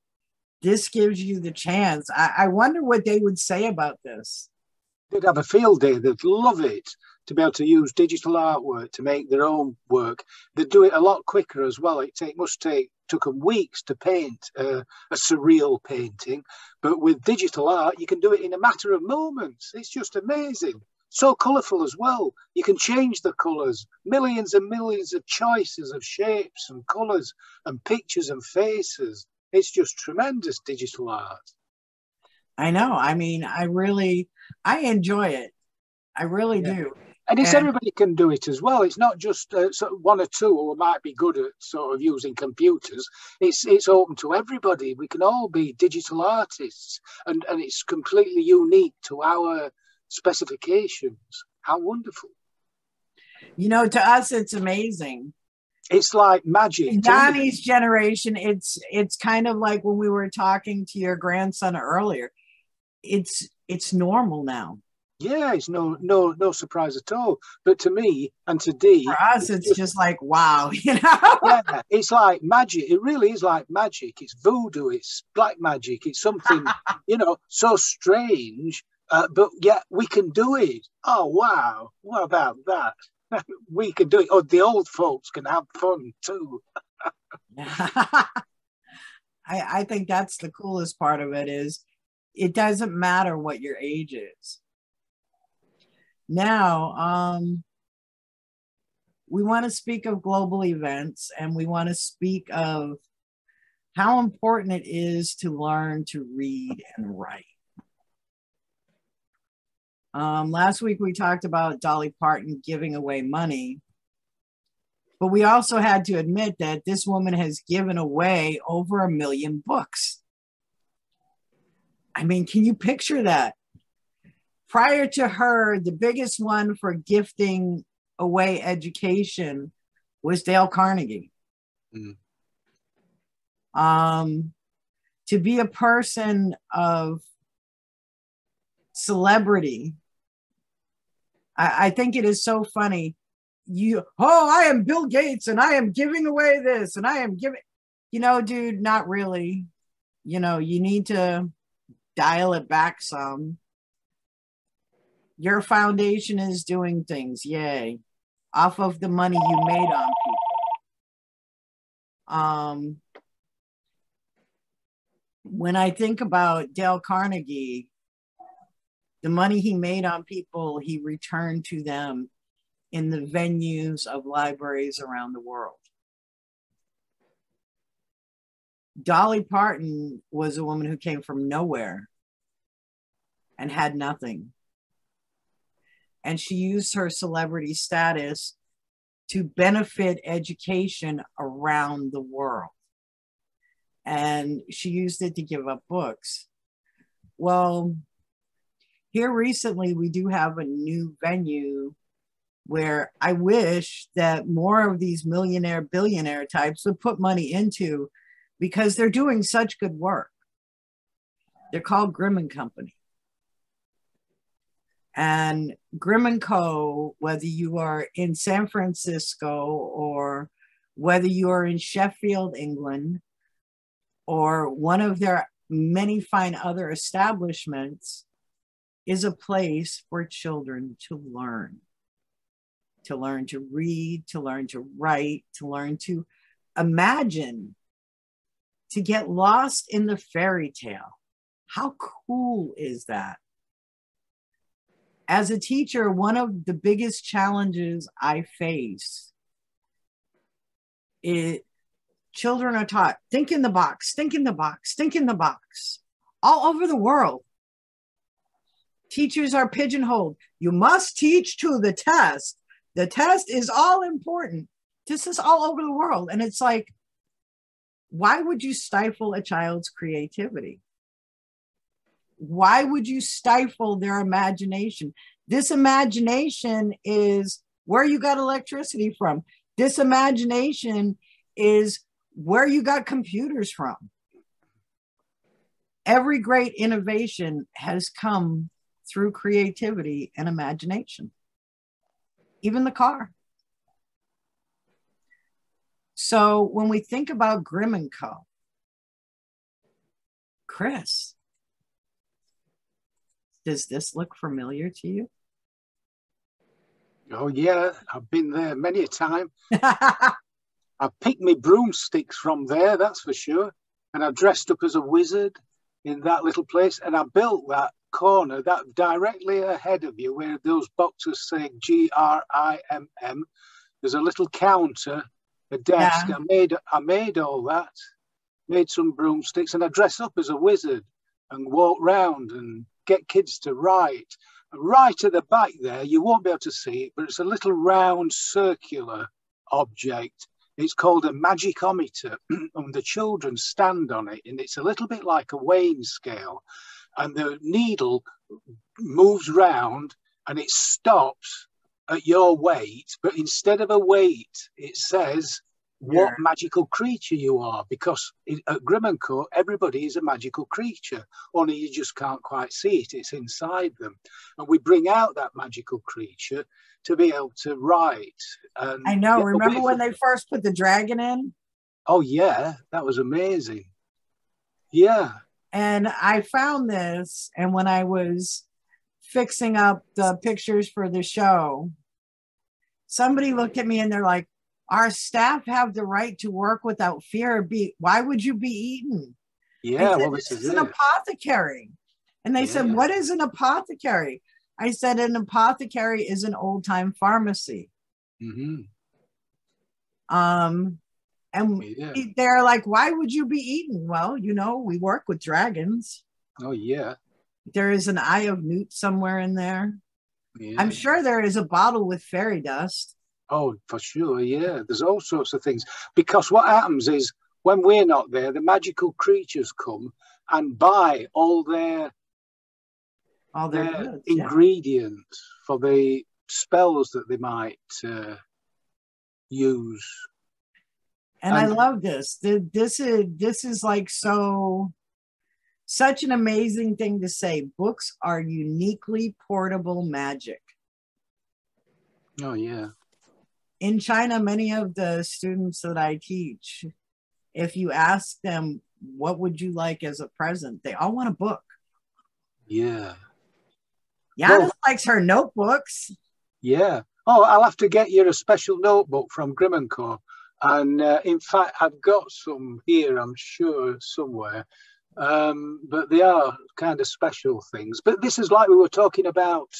this gives you the chance. I wonder what they would say about this. They'd have a field day. They'd love it to be able to use digital artwork to make their own work. They'd do it a lot quicker as well. Took them weeks to paint a surreal painting, but with digital art, you can do it in a matter of moments. It's just amazing. So colourful as well. You can change the colours, millions and millions of choices of shapes and colours and pictures and faces. It's just tremendous digital art. I know. I mean, I enjoy it. I really do. And everybody can do it as well. It's not just sort of one or two who might be good at sort of using computers. It's open to everybody. We can all be digital artists, and it's completely unique to our specifications. How wonderful. You know, to us, it's amazing. It's like magic. In Donnie's generation, it's kind of like when we were talking to your grandson earlier. It's normal now. Yeah, it's no surprise at all. But to me and to Dee, for us, it's just like, wow, you know? Yeah, it's like magic. It really is like magic. It's voodoo. It's black magic. It's something, so strange. But yeah, we can do it. Oh, wow. What about that? We can do it. Oh, the old folks can have fun too. I think that's the coolest part of it is it doesn't matter what your age is. Now, we want to speak of global events, and we want to speak of how important it is to learn to read and write. Last week, we talked about Dolly Parton giving away money, but we also had to admit that this woman has given away over 1 million books. I mean, can you picture that? Prior to her, the biggest one for gifting away education was Dale Carnegie. To be a person of celebrity, I think it is so funny. I am Bill Gates and I am giving away this and I am giving, dude, not really. You need to dial it back some. Your foundation is doing things, yay, off of the money you made on people. When I think about Dale Carnegie, the money he made on people, he returned to them in the venues of libraries around the world. Dolly Parton was a woman who came from nowhere and had nothing. And she used her celebrity status to benefit education around the world. And she used it to give up books. Well, here recently, we do have a new venue where I wish that more of these millionaire, billionaire types would put money into, because they're doing such good work. They're called Grimm & Company. And Grimm & Co., whether you are in San Francisco or whether you are in Sheffield, England, or one of their many fine other establishments, is a place for children to learn to read, to learn to write, to learn to imagine, to get lost in the fairy tale. How cool is that? As a teacher, one of the biggest challenges I face is children are taught, think in the box, think in the box, think in the box, all over the world. Teachers are pigeonholed. You must teach to the test. The test is all important. This is all over the world. And it's like, why would you stifle a child's creativity? Why would you stifle their imagination? This imagination is where you got electricity from. This imagination is where you got computers from. Every great innovation has come through creativity and imagination. Even the car. So when we think about Grimm & Co., Chris, does this look familiar to you? Oh, yeah. I've been there many a time. I picked my broomsticks from there, that's for sure. And I dressed up as a wizard in that little place. And I built that corner, that directly ahead of you, where those boxes say GRIMM. There's a little counter, a desk. Yeah. I made all that, made some broomsticks, and I dress up as a wizard and walk round and get kids to write. Right at the back there, you won't be able to see it, but it's a little round circular object. It's called a magic Ometer, and the children stand on it, and it's a little bit like a weighing scale, and the needle moves round and it stops at your weight, but instead of a weight, it says what magical creature you are, because at Grimm & Co, everybody is a magical creature, only you just can't quite see it, it's inside them. And we bring out that magical creature to be able to write. And I know, remember when they first put the dragon in? Oh yeah, that was amazing. Yeah. And I found this, and when I was fixing up the pictures for the show, somebody looked at me and they're like, our staff have the right to work without fear. Why would you be eaten? Yeah, well, this is an apothecary. And they said, what is an apothecary? I said, an apothecary is an old-time pharmacy. Mm-hmm. And they're like, why would you be eaten? Well, you know, we work with dragons. Oh, yeah. There is an eye of newt somewhere in there. Yeah. I'm sure there is a bottle with fairy dust. Oh, for sure, yeah. There's all sorts of things. Because what happens is, when we're not there, the magical creatures come and buy all their goods, ingredients for the spells that they might use. And I love this. This is like such an amazing thing to say. Books are uniquely portable magic. Oh, yeah. In China, many of the students that I teach, if you ask them, what would you like as a present? They all want a book. Yeah. Yana likes her notebooks. Yeah. Oh, I'll have to get you a special notebook from Grimm & Co. And in fact, I've got some here, I'm sure, somewhere. But they are kind of special things. But this is like we were talking about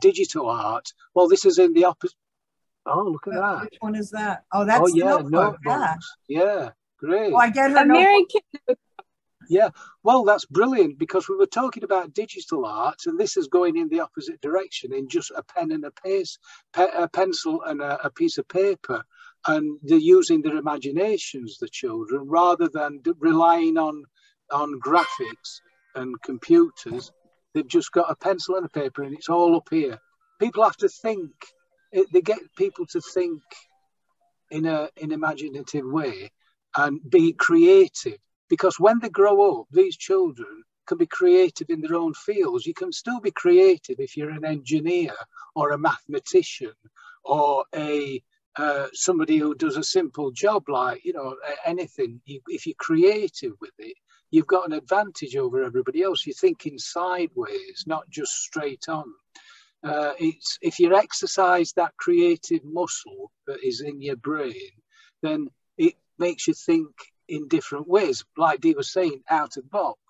digital art. Well, this is in the opposite. Oh, look at that. Which one is that? Oh, that's the notebook. Yeah, great. Oh, I get her American notebook. Yeah, well, that's brilliant, because we were talking about digital art, and this is going in the opposite direction, in just a pen and a pencil and a piece of paper. And they're using their imaginations, the children, rather than relying on graphics and computers. They've just got a pencil and a paper, and it's all up here. People have to think. They get people to think in an imaginative way and be creative, because when they grow up, these children can be creative in their own fields. You can still be creative if you're an engineer or a mathematician or somebody who does a simple job, like, you know, anything. If you're creative with it, you've got an advantage over everybody else. You're thinking sideways, not just straight on. It's if you exercise that creative muscle that is in your brain, then it makes you think in different ways, like Dee was saying, out of the box.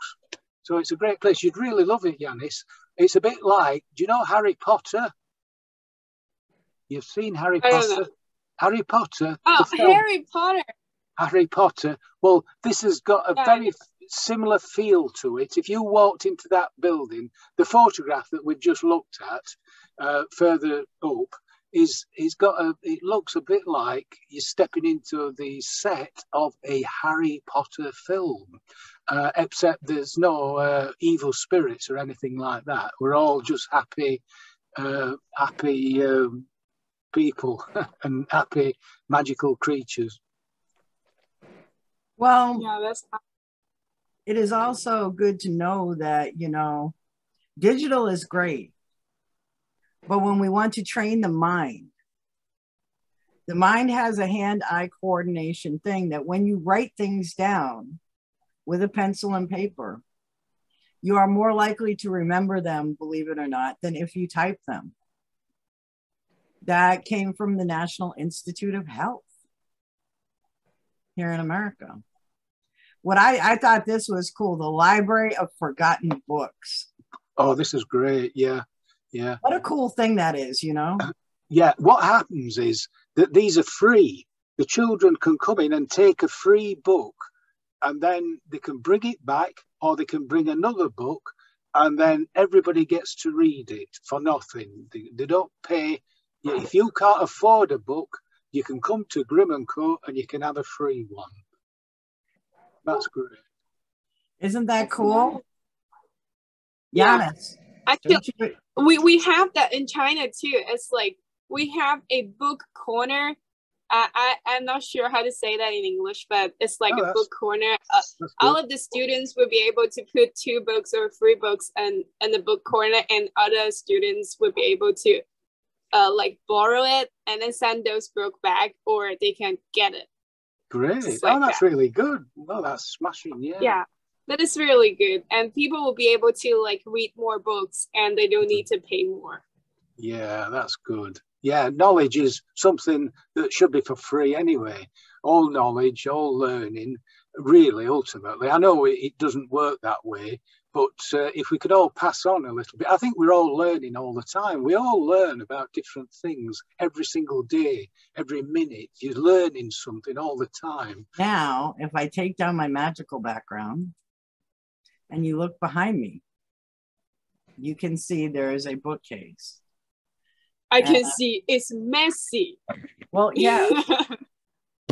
So it's a great place. You'd really love it, Yanis. It's a bit like, do you know Harry Potter? You've seen Harry Potter? Harry Potter. Oh, Harry Potter. Harry Potter. Well, this has got a very similar feel to it. If you walked into that building, the photograph that we've just looked at further up it looks a bit like you're stepping into the set of a Harry Potter film, except there's no evil spirits or anything like that. We're all just happy people and happy magical creatures. Well, Yeah, it is also good to know that, digital is great. But when we want to train the mind has a hand-eye coordination thing that when you write things down with a pencil and paper, you are more likely to remember them, believe it or not, than if you type them. That came from the National Institute of Health here in America. What I thought this was cool, the Library of Forgotten Books. Oh, this is great. Yeah. Yeah. What a cool thing that is, Yeah. What happens is that these are free. The children can come in and take a free book, and then they can bring it back, or they can bring another book, and then everybody gets to read it for nothing. They don't pay. If you can't afford a book, you can come to Grimm & Co. and you can have a free one. That's great. Isn't that cool? Giannis. Actually, we have that in China too. It's like we have a book corner. I'm not sure how to say that in English, but it's like a book corner. All of the students will be able to put 2 books or 3 books in the book corner, and other students will be able to like borrow it and then send those books back, or they can get it. Great. Like that's really good. Well, that's smashing. Yeah. Yeah, that is really good. And people will be able to like read more books, and they don't need to pay more. Yeah, that's good. Yeah, knowledge is something that should be for free anyway. All knowledge, all learning, really, ultimately. I know it doesn't work that way, but if we could all pass on a little bit, I think we're all learning all the time. We all learn about different things every single day, every minute. You're learning something all the time. Now, if I take down my magical background and you look behind me, you can see there is a bookcase. I can see it's messy. Well, yeah.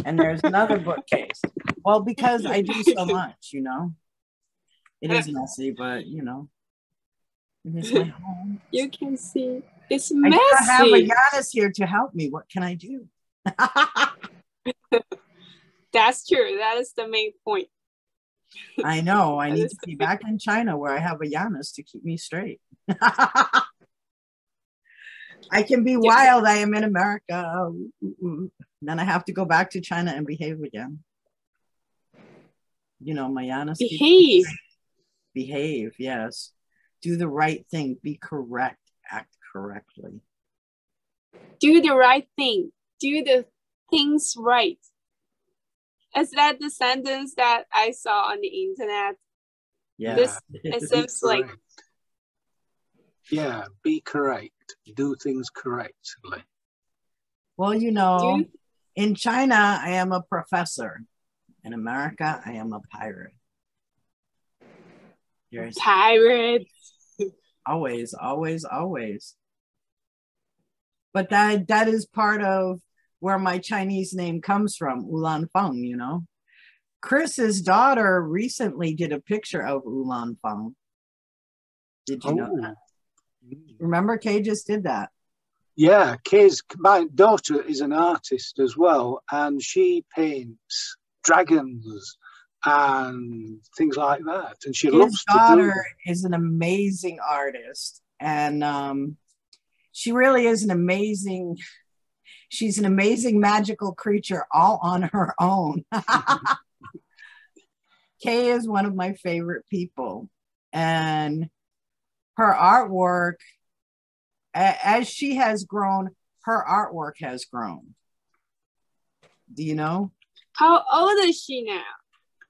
And there's another bookcase. Well, because I do so much, It is messy, but, it is my home. You can see it's messy. I have a Giannis here to help me. What can I do? That's true. That is the main point. I know. I need to be back in China where I have a Giannis to keep me straight. I can be wild. I am in America. Then I have to go back to China and behave again. My Giannis. Behave. Behave, yes. Do the right thing. Be correct. Act correctly. Do the right thing. Do the things right. Is that the sentence that I saw on the internet? Yeah. It seems like. Yeah, be correct. Do things correctly. Well, in China, I am a professor. In America, I am a pirate. Pirate. Always, always, always. But that is part of where my Chinese name comes from, Ulan Feng, Chris's daughter recently did a picture of Ulan Feng. Did you know that? Remember, Kay just did that. Yeah, my daughter is an artist as well, and she paints dragons and things like that. And she loves to do. His daughter is an amazing artist, and she really is she's an amazing magical creature all on her own. Kay is one of my favorite people, and her artwork, as she has grown, her artwork has grown. Do you know? How old is she now?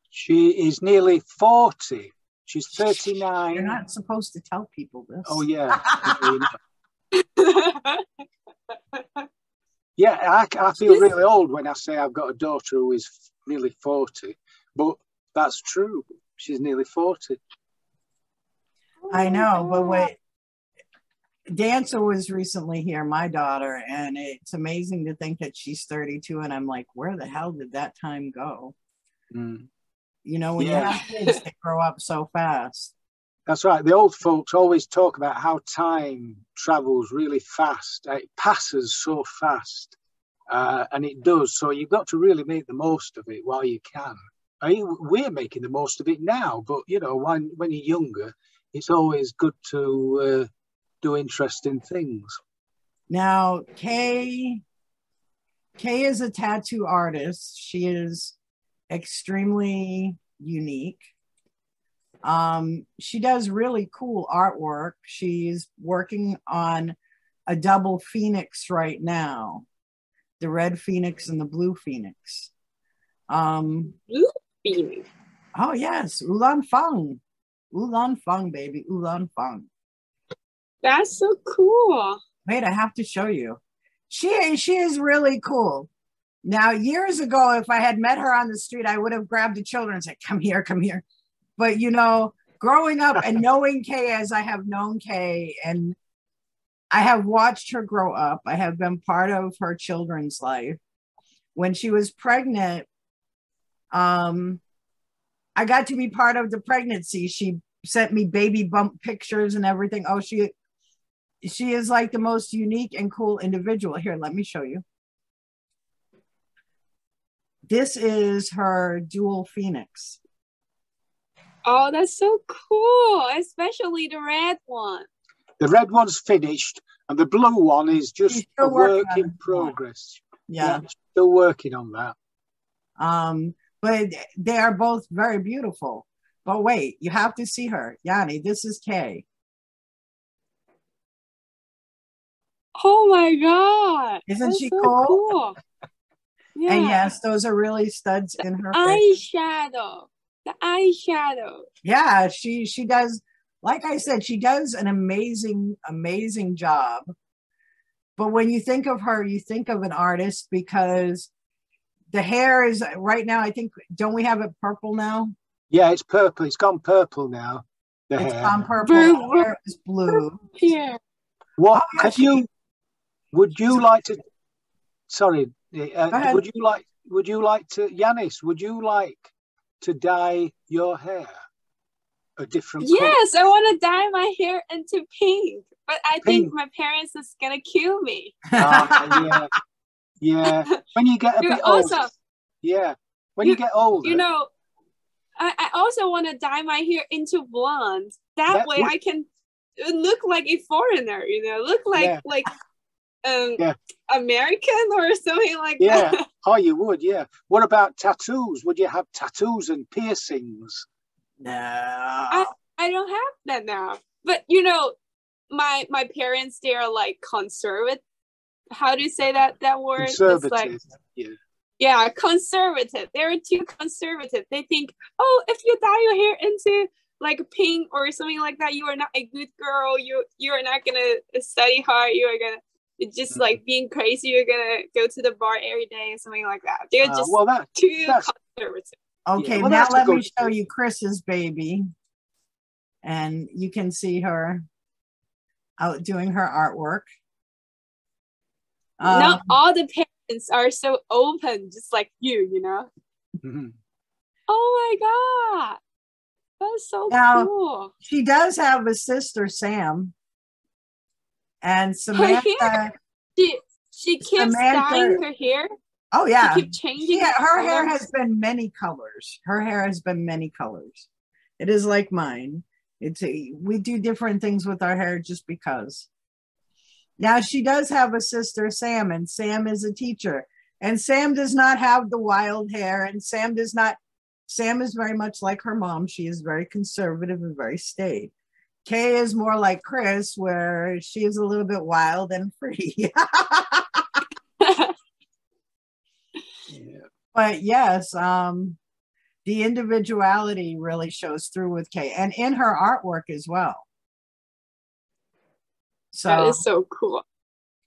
She is nearly 40. She's 39. You're not supposed to tell people this. Oh, yeah. Yeah, I feel really old when I say I've got a daughter who is nearly 40, but that's true. She's nearly 40. I know, but what Dancer was recently here, my daughter, and it's amazing to think that she's 32, and I'm like, where the hell did that time go? Mm. You know, when you have kids, they grow up so fast. That's right. The old folks always talk about how time travels really fast. It passes so fast, and it does. So you've got to really make the most of it while you can. I mean, we're making the most of it now, but, you know, when you're younger, it's always good to do interesting things. Now, Kay is a tattoo artist. She is extremely unique. She does really cool artwork. She's working on a double phoenix right now, the red phoenix and the blue phoenix. Blue phoenix. Oh yes, Ulan Feng. Ulan Feng, baby, Ulan Feng. That's so cool. Wait, I have to show you. She is really cool. Now, years ago, if I had met her on the street, I would have grabbed the children and said, come here, come here. But, you know, growing up and knowing Kay as I have known Kay, and I have watched her grow up. I have been part of her children's life. When she was pregnant, I got to be part of the pregnancy. She sent me baby bump pictures and everything. Oh, she is like the most unique and cool individual. Here, let me show you. This is her dual phoenix. Oh, that's so cool, especially the red one. The red one's finished, and the blue one is just a work in progress. Yeah, still working on that. But they are both very beautiful. But wait, you have to see her. Yanni, this is Kay. Oh my God. Isn't she so cool? Yeah. And yes, those are really studs in her face. Eyeshadow. The eyeshadow. Yeah, she does, like I said, she does an amazing job. But when you think of her, you think of an artist, because the hair is right now, I think, don't we have it purple now? Yeah, it's purple. It's gone purple now. It's gone purple. The hair is blue. Yeah. What have you? Would you like to? Sorry. Would you like to, Yanis? Would you like to dye your hair a different color? Yes, I want to dye my hair into pink, but I think my parents is gonna kill me. Yeah. When you get a bit older. Yeah. When you get older. You know, I also want to dye my hair into blonde. That way I can look like a foreigner, you know, look like American or something like that. Oh, you would, yeah. What about tattoos? Would you have tattoos and piercings? No. I don't have that now. But you know, my parents, they are like conservative. How do you say that word? Conservative. It's like, yeah, conservative. They're too conservative. They think, oh, if you dye your hair into like pink or something like that, you are not a good girl. You are not gonna study hard. You are gonna just like being crazy. You're gonna go to the bar every day or something like that. They're just too conservative. Okay, now let me show you Chris's baby, and you can see her out doing her artwork. Not all the parents are so open, just like you know. Mm-hmm. Oh my God, that's so cool. She does have a sister, Sam, and Samantha. She keeps dyeing her hair. Oh yeah, she keeps changing. Yeah, her hair has been many colors. Her hair has been many colors. It is like mine. We do different things with our hair just because. Now she does have a sister, Sam, and Sam is a teacher. And Sam does not have the wild hair, and Sam is very much like her mom. She is very conservative and very staid. Kay is more like Chris, where she is a little bit wild and free. But yes, the individuality really shows through with Kay, and in her artwork as well. So that is so cool.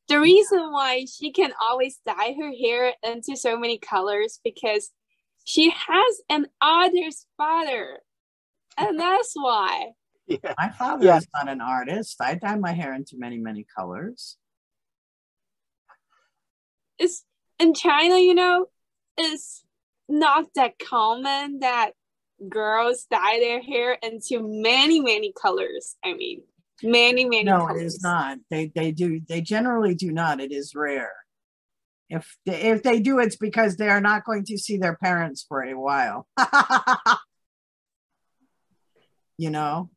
The reason why she can always dye her hair into so many colors because she has an artist father. And that's why. Yeah. My father is not an artist. I dye my hair into many, many colors. It's in China, you know, it's not that common that girls dye their hair into many, many colors. I mean, many no, colors. It is not. They generally do not. It is rare. If they do, it's because they are not going to see their parents for a while. You know,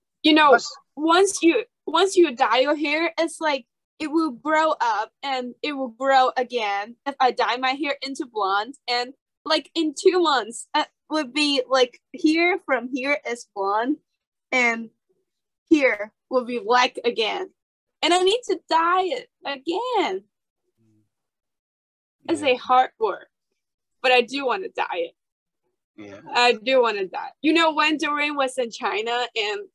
once you dye your hair, it's like it will grow up and it will grow again. If I dye my hair into blonde, and like in 2 months, it would be like from here is blonde, and here will be black again, and I need to dye it again. It's a hard work, but I do want to dye it. Yeah, I do want to dye. You know, when Doreen was in China and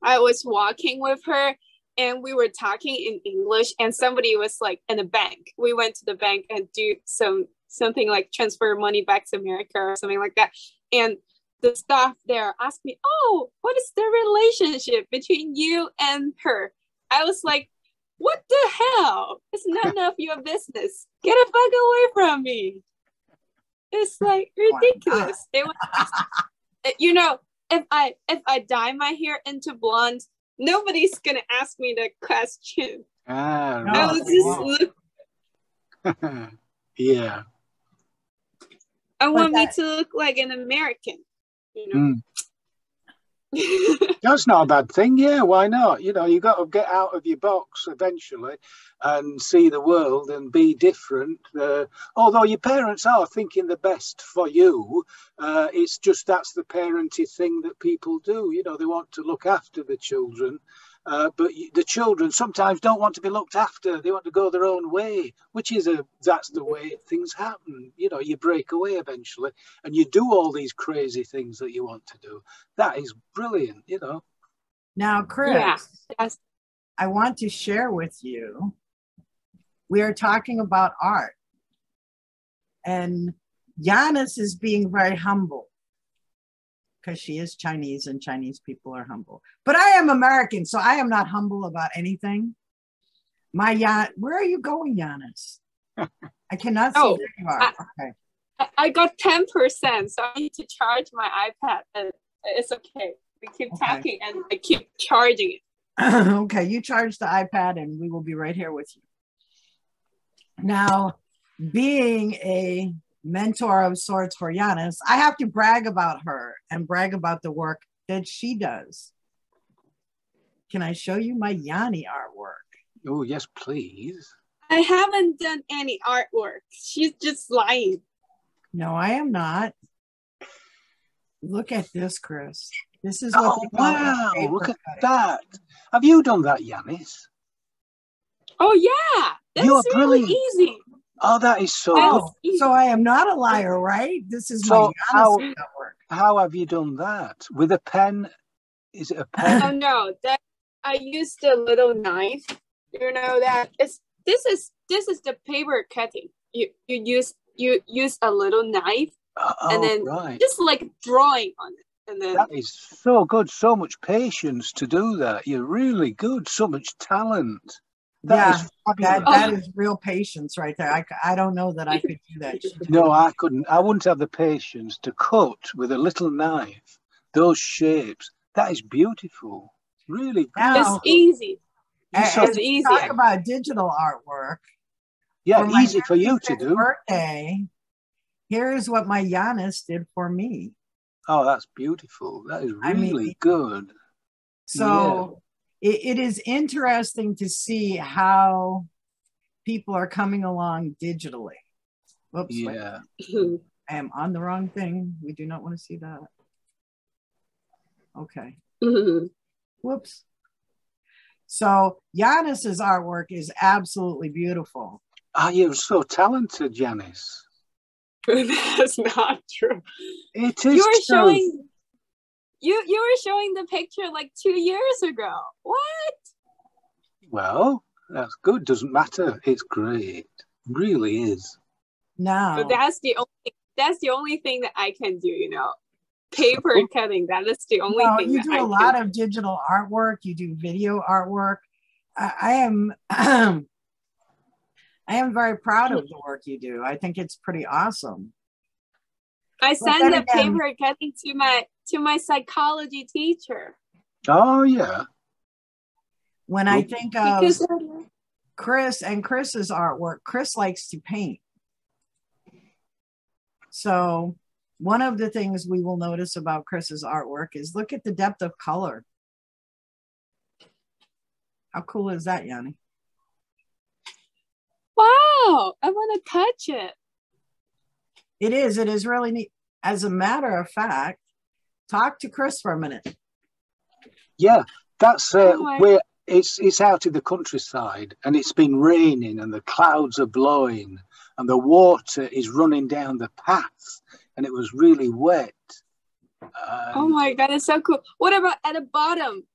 I was walking with her and we were talking in English, and somebody was like in a bank. We went to the bank and do something like transfer money back to America or something like that. And the staff there asked me, "Oh, what is the relationship between you and her?" I was like, "What the hell? It's none of your business. Get the fuck away from me." It's like ridiculous. It was, you know, if I dye my hair into blonde, nobody's gonna ask me the question. Ah, I will just look. Yeah. I want me to look like an American, you know. That's not a bad thing. Yeah, why not? You know, you got to get out of your box eventually and see the world and be different. Although your parents are thinking the best for you, it's just that's the parenting thing that people do. You know, they want to look after the children, but the children sometimes don't want to be looked after. They want to go their own way, which is that's the way things happen. You know, you break away eventually and you do all these crazy things that you want to do. That is brilliant, you know. Now, Chris, I want to share with you, we are talking about art, and Yanis is being very humble because she is Chinese and Chinese people are humble. But I am American, so I am not humble about anything. Where are you going, Yanis? I cannot see where you are. Okay. I got 10%, so I need to charge my iPad. And it's okay. We keep talking and I keep charging it. Okay, you charge the iPad and we will be right here with you. Now, being a mentor of sorts for Yanis, I have to brag about her and brag about the work that she does. Can I show you my Yanni artwork? Oh, yes, please. I haven't done any artwork. She's just lying. No, I am not. Look at this, Chris. This is what they call wow, look at that. Have you done that, Yanis? Oh, yeah. That's really easy. Oh, that is so good. So I am not a liar, right? This is my Yanis artwork. How have you done that? With a pen? Is it a pen? Oh, no. I used a little knife. You know that this is the paper cutting. You use a little knife and then just like drawing on it. And then that is so good. So much patience to do that. You're really good. So much talent. That is real patience right there. I don't know that I could do that. No, I couldn't. I wouldn't have the patience to cut with a little knife those shapes. That is beautiful. Really good. It's easy. It's easy. Talk about digital artwork. Yeah, easy for you to do. Birthday. Here's what my Yanis did for me. Oh, that's beautiful. That is really good. So it is interesting to see how people are coming along digitally. Whoops. Yeah. I am on the wrong thing. We do not want to see that. Okay. Whoops. So Yanis's artwork is absolutely beautiful. Oh, you're so talented, Janice. That's not true. It is true. You were showing the picture like 2 years ago. What? Well, that's good. Doesn't matter. It's great. It really is. No. But that's the only thing that I can do, you know. paper cutting. That is the only No, thing. you do a lot of digital artwork. You do video artwork. I am I am very proud of the work you do. I think it's pretty awesome. I sent the paper cutting to my psychology teacher. Oh yeah. When I think of Chris and Chris's artwork, Chris likes to paint. So one of the things we will notice about Chris's artwork is look at the depth of color. How cool is that, Yanni? Wow, I want to touch it. It is really neat. As a matter of fact, talk to Chris for a minute. Yeah, that's where it's out in the countryside, and it's been raining, and the clouds are blowing, and the water is running down the path, and it was really wet. Oh my God, it's so cool. What about at the bottom?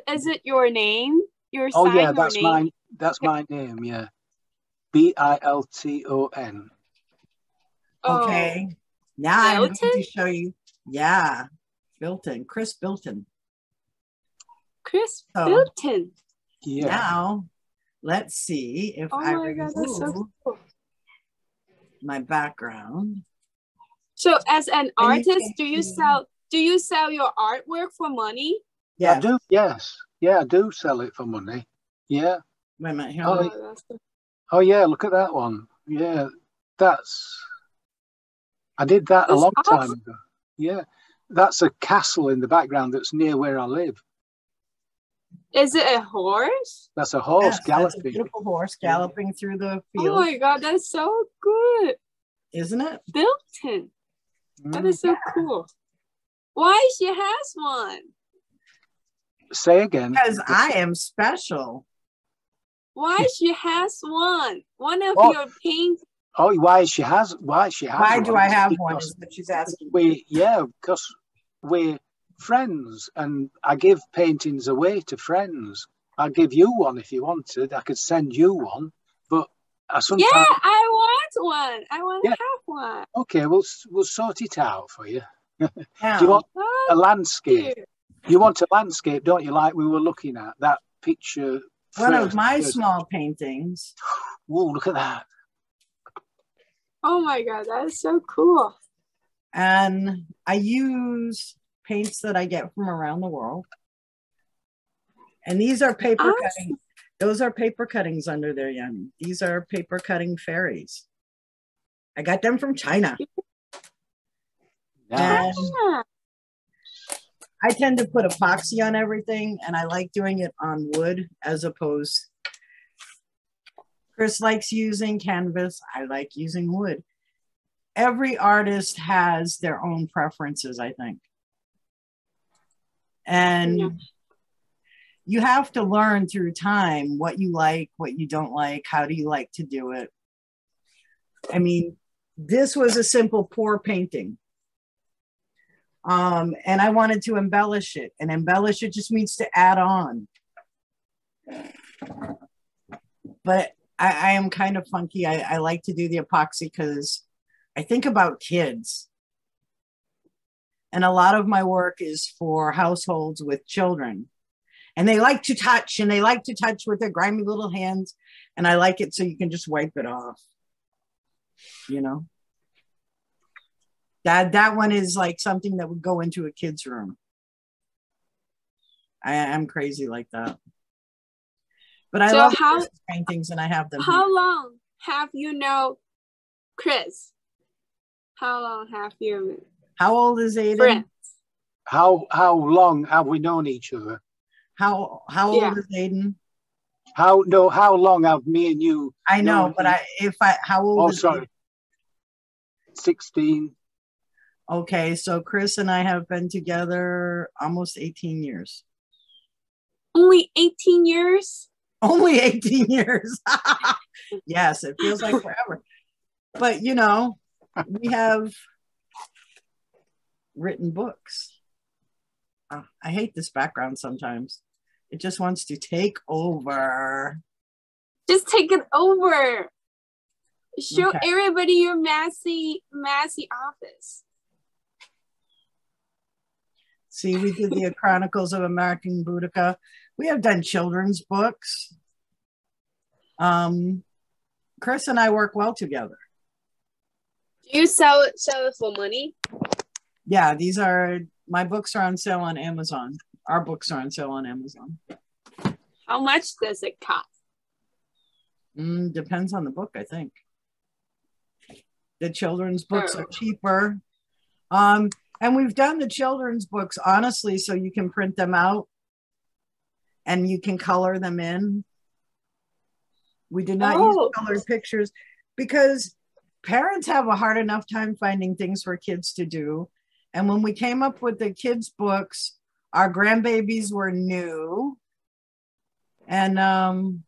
Is it your name? Your sign? Oh yeah, that's name? mine. That's my name. Yeah, Bilton. Okay. Now I'm going to show you. Yeah, Bilton, Chris Bilton. Chris Bilton. Yeah. Now, let's see if I remove that's so cool. my background. So, as an artist, do you sell your artwork for money? Yeah, I do. Yes. Yeah, I do sell it for money. Yeah. Wait a minute. Here, oh yeah, look at that one. Yeah, I did that a long time ago. Yeah, that's a castle in the background that's near where I live. Is it a horse? That's a horse galloping. That's a beautiful horse galloping through the field. Oh my God, that's so good. Isn't it? Bilton. That is so cool. Why she has one? Say again. Because I am special. Why she has one? One of your paintings. Oh, why she has do one I have one? Is what she's asking. Because we're friends, and I give paintings away to friends. I'll give you one if you wanted. I could send you one, but I sometimes. Yeah, I want one. I want to have one. Okay, we'll sort it out for you. Yeah. Do you want a landscape? You want a landscape, don't you? Like we were looking at that picture. One of my small paintings. Whoa, look at that. Oh my God, that is so cool. And I use paints that I get from around the world. And these are paper cuttings. Those are paper cuttings under there, Yanni. These are paper cutting fairies. I got them from China. Nice. And I tend to put epoxy on everything, and I like doing it on wood as opposed. Chris likes using canvas. I like using wood. Every artist has their own preferences, I think. And you have to learn through time what you like, what you don't like, how do you like to do it. I mean, this was a simple pour painting. And I wanted to embellish it. And embellish it just means to add on. But I am kind of funky. I like to do the epoxy because I think about kids. And a lot of my work is for households with children. And they like to touch, and they like to touch with their grimy little hands. And I like it so you can just wipe it off. You know? That one is like something that would go into a kid's room. I'm crazy like that. But I love paintings, and I have them. How long have you known Chris? How long have you? How old is Aiden? Friends. How long have we known each other? How old is Aiden? How long have me and you? I know, but how old is sorry. 16. Okay, so Chris and I have been together almost 18 years. Only 18 years? Only 18 years. Yes, it feels like forever. But, you know, we have written books. I hate this background sometimes. It just wants to take over. Just take it over. Show everybody your messy office. See, we did the Chronicles of American Boudica. We have done children's books. Chris and I work well together. Do you sell it for money? Yeah, my books are on sale on Amazon. Our books are on sale on Amazon. How much does it cost? Depends on the book, I think. The children's books are cheaper. And we've done the children's books, honestly, so you can print them out and you can color them in. We do not use colored pictures because parents have a hard enough time finding things for kids to do. And when we came up with the kids' books, our grandbabies were new. And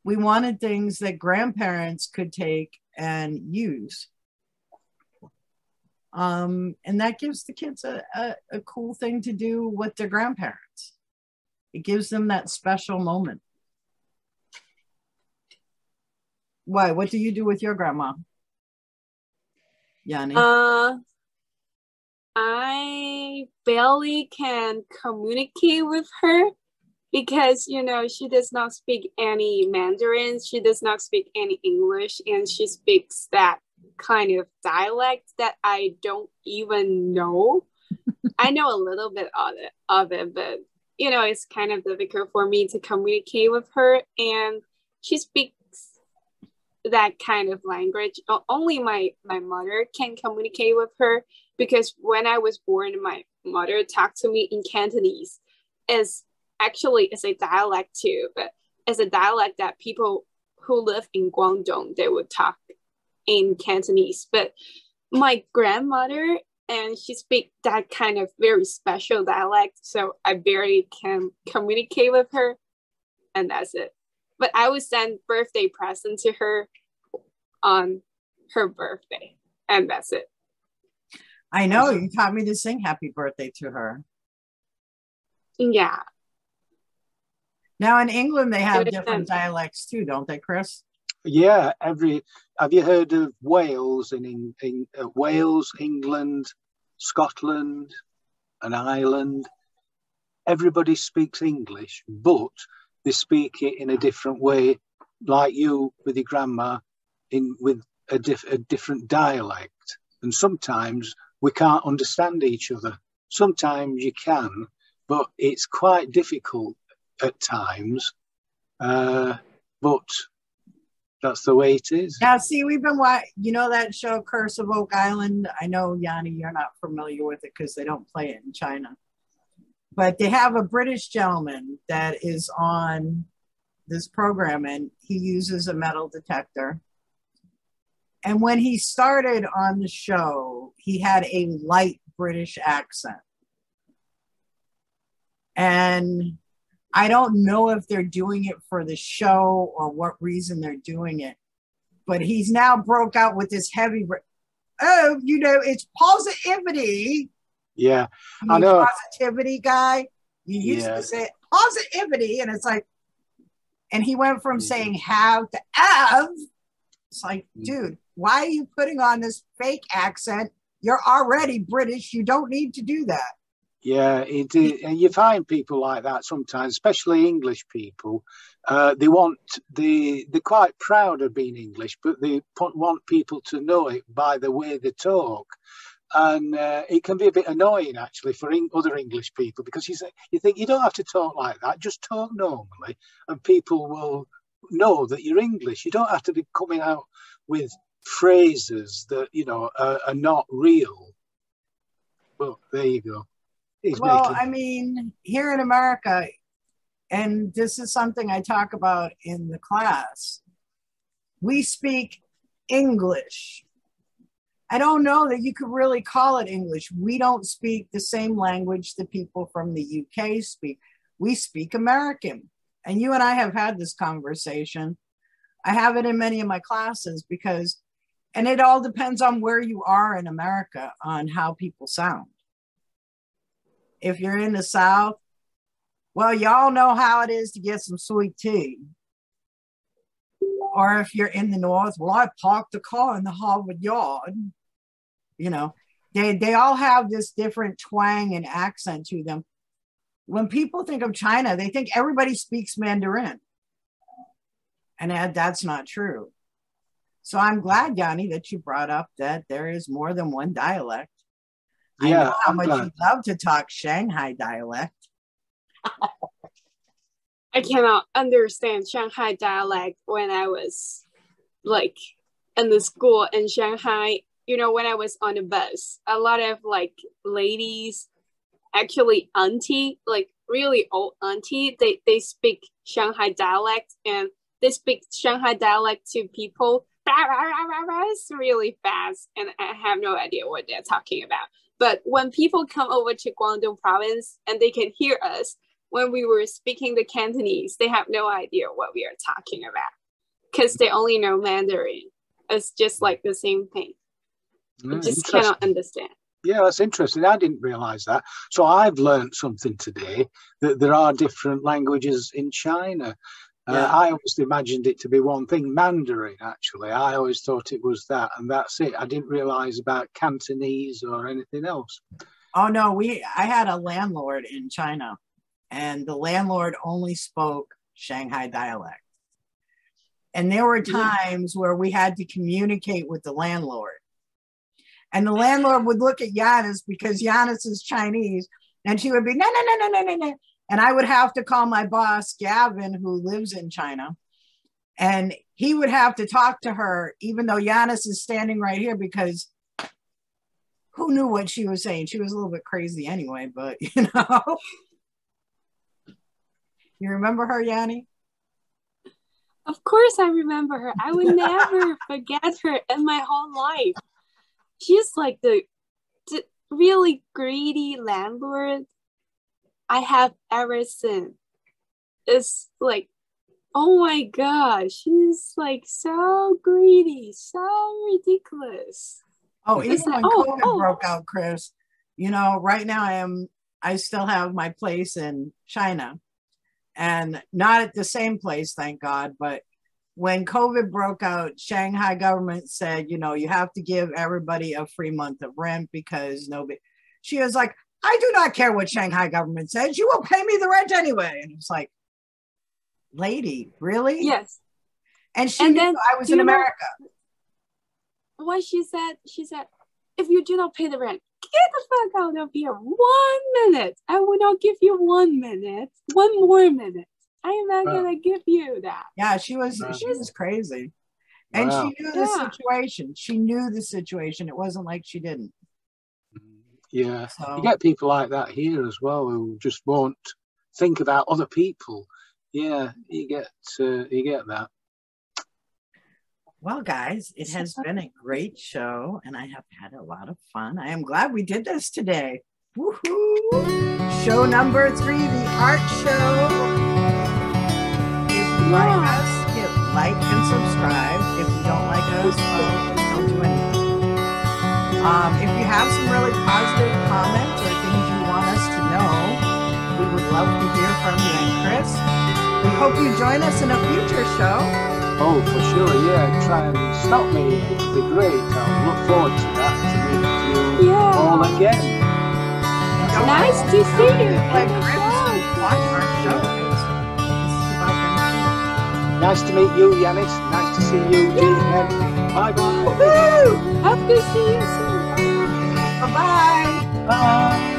we wanted things that grandparents could take and use. And that gives the kids a cool thing to do with their grandparents. It gives them that special moment. Why? What do you do with your grandma, Yanni? I barely can communicate with her because, you know, she does not speak any Mandarin. She does not speak any English, and she speaks that kind of dialect that I don't even know. I know a little bit of it, but, you know, it's kind of difficult for me to communicate with her, and she speaks that kind of language. Only my mother can communicate with her, because when I was born, my mother talked to me in Cantonese. It's a dialect too, but it's a dialect that people who live in Guangdong, they would talk in Cantonese. But my grandmother, and she speaks that kind of very special dialect, so I barely can communicate with her, and that's it. But I would send birthday present to her on her birthday, and that's it. I know, you taught me to sing happy birthday to her. Yeah. Now in England, they have different dialects too, don't they, Chris? Yeah, have you heard of Wales in Wales, England, Scotland, and Ireland? Everybody speaks English, but they speak it in a different way, like you with your grandma, with a different dialect. And sometimes we can't understand each other. Sometimes you can, but it's quite difficult at times. But that's the way it is. Yeah, see, we've been you know that show Curse of Oak Island? I know, Yanni, you're not familiar with it because they don't play it in China. But they have a British gentleman that is on this program, and he uses a metal detector. And when he started on the show, he had a light British accent. And I don't know if they're doing it for the show or what reason they're doing it, but he's now broke out with this heavy, it's positivity. Yeah, I know. Positivity guy. You used to say positivity, and it's like, and he went from saying have to have. It's like, dude, why are you putting on this fake accent? You're already British. You don't need to do that. Yeah, and you find people like that sometimes, especially English people. They're quite proud of being English, but they want people to know it by the way they talk. And it can be a bit annoying, actually, for other English people, because you think you don't have to talk like that. Just talk normally, and people will know that you're English. You don't have to be coming out with phrases that, you know, are not real. Well, there you go. I mean, here in America, and this is something I talk about in the class, we speak English. I don't know that you could really call it English. We don't speak the same language that people from the UK speak. We speak American. And you and I have had this conversation. I have it in many of my classes and it all depends on where you are in America on how people sound. If you're in the South, well, y'all know how it is to get some sweet tea. Or if you're in the North, well, I parked the car in the Harvard yard. You know, They all have this different twang and accent to them. When people think of China, they think everybody speaks Mandarin. And that's not true. So I'm glad, Yanni, that you brought up that there is more than one dialect. Yeah, I know how much you love to talk Shanghai dialect. I cannot understand Shanghai dialect when I was like in the school in Shanghai. You know, when I was on the bus, a lot of like ladies, actually auntie, like really old auntie, they speak Shanghai dialect, and they speak Shanghai dialect to people. It's really fast, and I have no idea what they're talking about. But when people come over to Guangdong province and they can hear us when we were speaking the Cantonese, they have no idea what we are talking about because they only know Mandarin. It's just like the same thing. I just cannot understand. Yeah, that's interesting. I didn't realize that. So I've learned something today, that there are different languages in China. I always imagined it to be one thing, Mandarin, actually. I always thought it was that, and that's it. I didn't realize about Cantonese or anything else. Oh, no, I had a landlord in China, and the landlord only spoke Shanghai dialect. And there were times where we had to communicate with the landlord. And the landlord would look at Yanis because Yanis is Chinese, and she would be, no, no, no, no, no, no, no. And I would have to call my boss, Gavin, who lives in China. And he would have to talk to her, even though Yanis is standing right here, because who knew what she was saying? She was a little bit crazy anyway, but you know. You remember her, Yanni? Of course I remember her. I would never forget her in my whole life. She's like the really greedy landlord I have ever seen. It's like, oh my gosh, she's like so greedy, so ridiculous. Oh, even when COVID broke out, Chris, you know, right now I still have my place in China, and not at the same place, thank God, but when COVID broke out, Shanghai government said, you know, you have to give everybody a free month of rent because nobody, she was like, I do not care what Shanghai government says. You will pay me the rent anyway. And it's like, lady, really? Yes. And she knew I was in America. What she said, if you do not pay the rent, get the fuck out of here. 1 minute. I will not give you 1 minute. 1 more minute. I am not gonna give you that. Yeah, she was crazy. And she knew the situation. She knew the situation. It wasn't like she didn't. Yeah, so you get people like that here as well who just won't think about other people. Yeah, you get that. Well, guys, it has been a great show, and I have had a lot of fun. I am glad we did this today. Woohoo! Show number 3, the art show. If you like us, hit like and subscribe. If you don't like us, well, don't do anything. If you have some really positive comments or things you want us to know, we would love to hear from you and Chris. We hope you join us in a future show. Oh, for sure, yeah. Try and stop me. It'll be great. I'll look forward to that, to meet you all again. Nice to see you. Like watch our show. Nice to meet you, Yanis. Nice to see you, Dean. Bye-bye. Hope to see you soon. Bye-bye. Bye.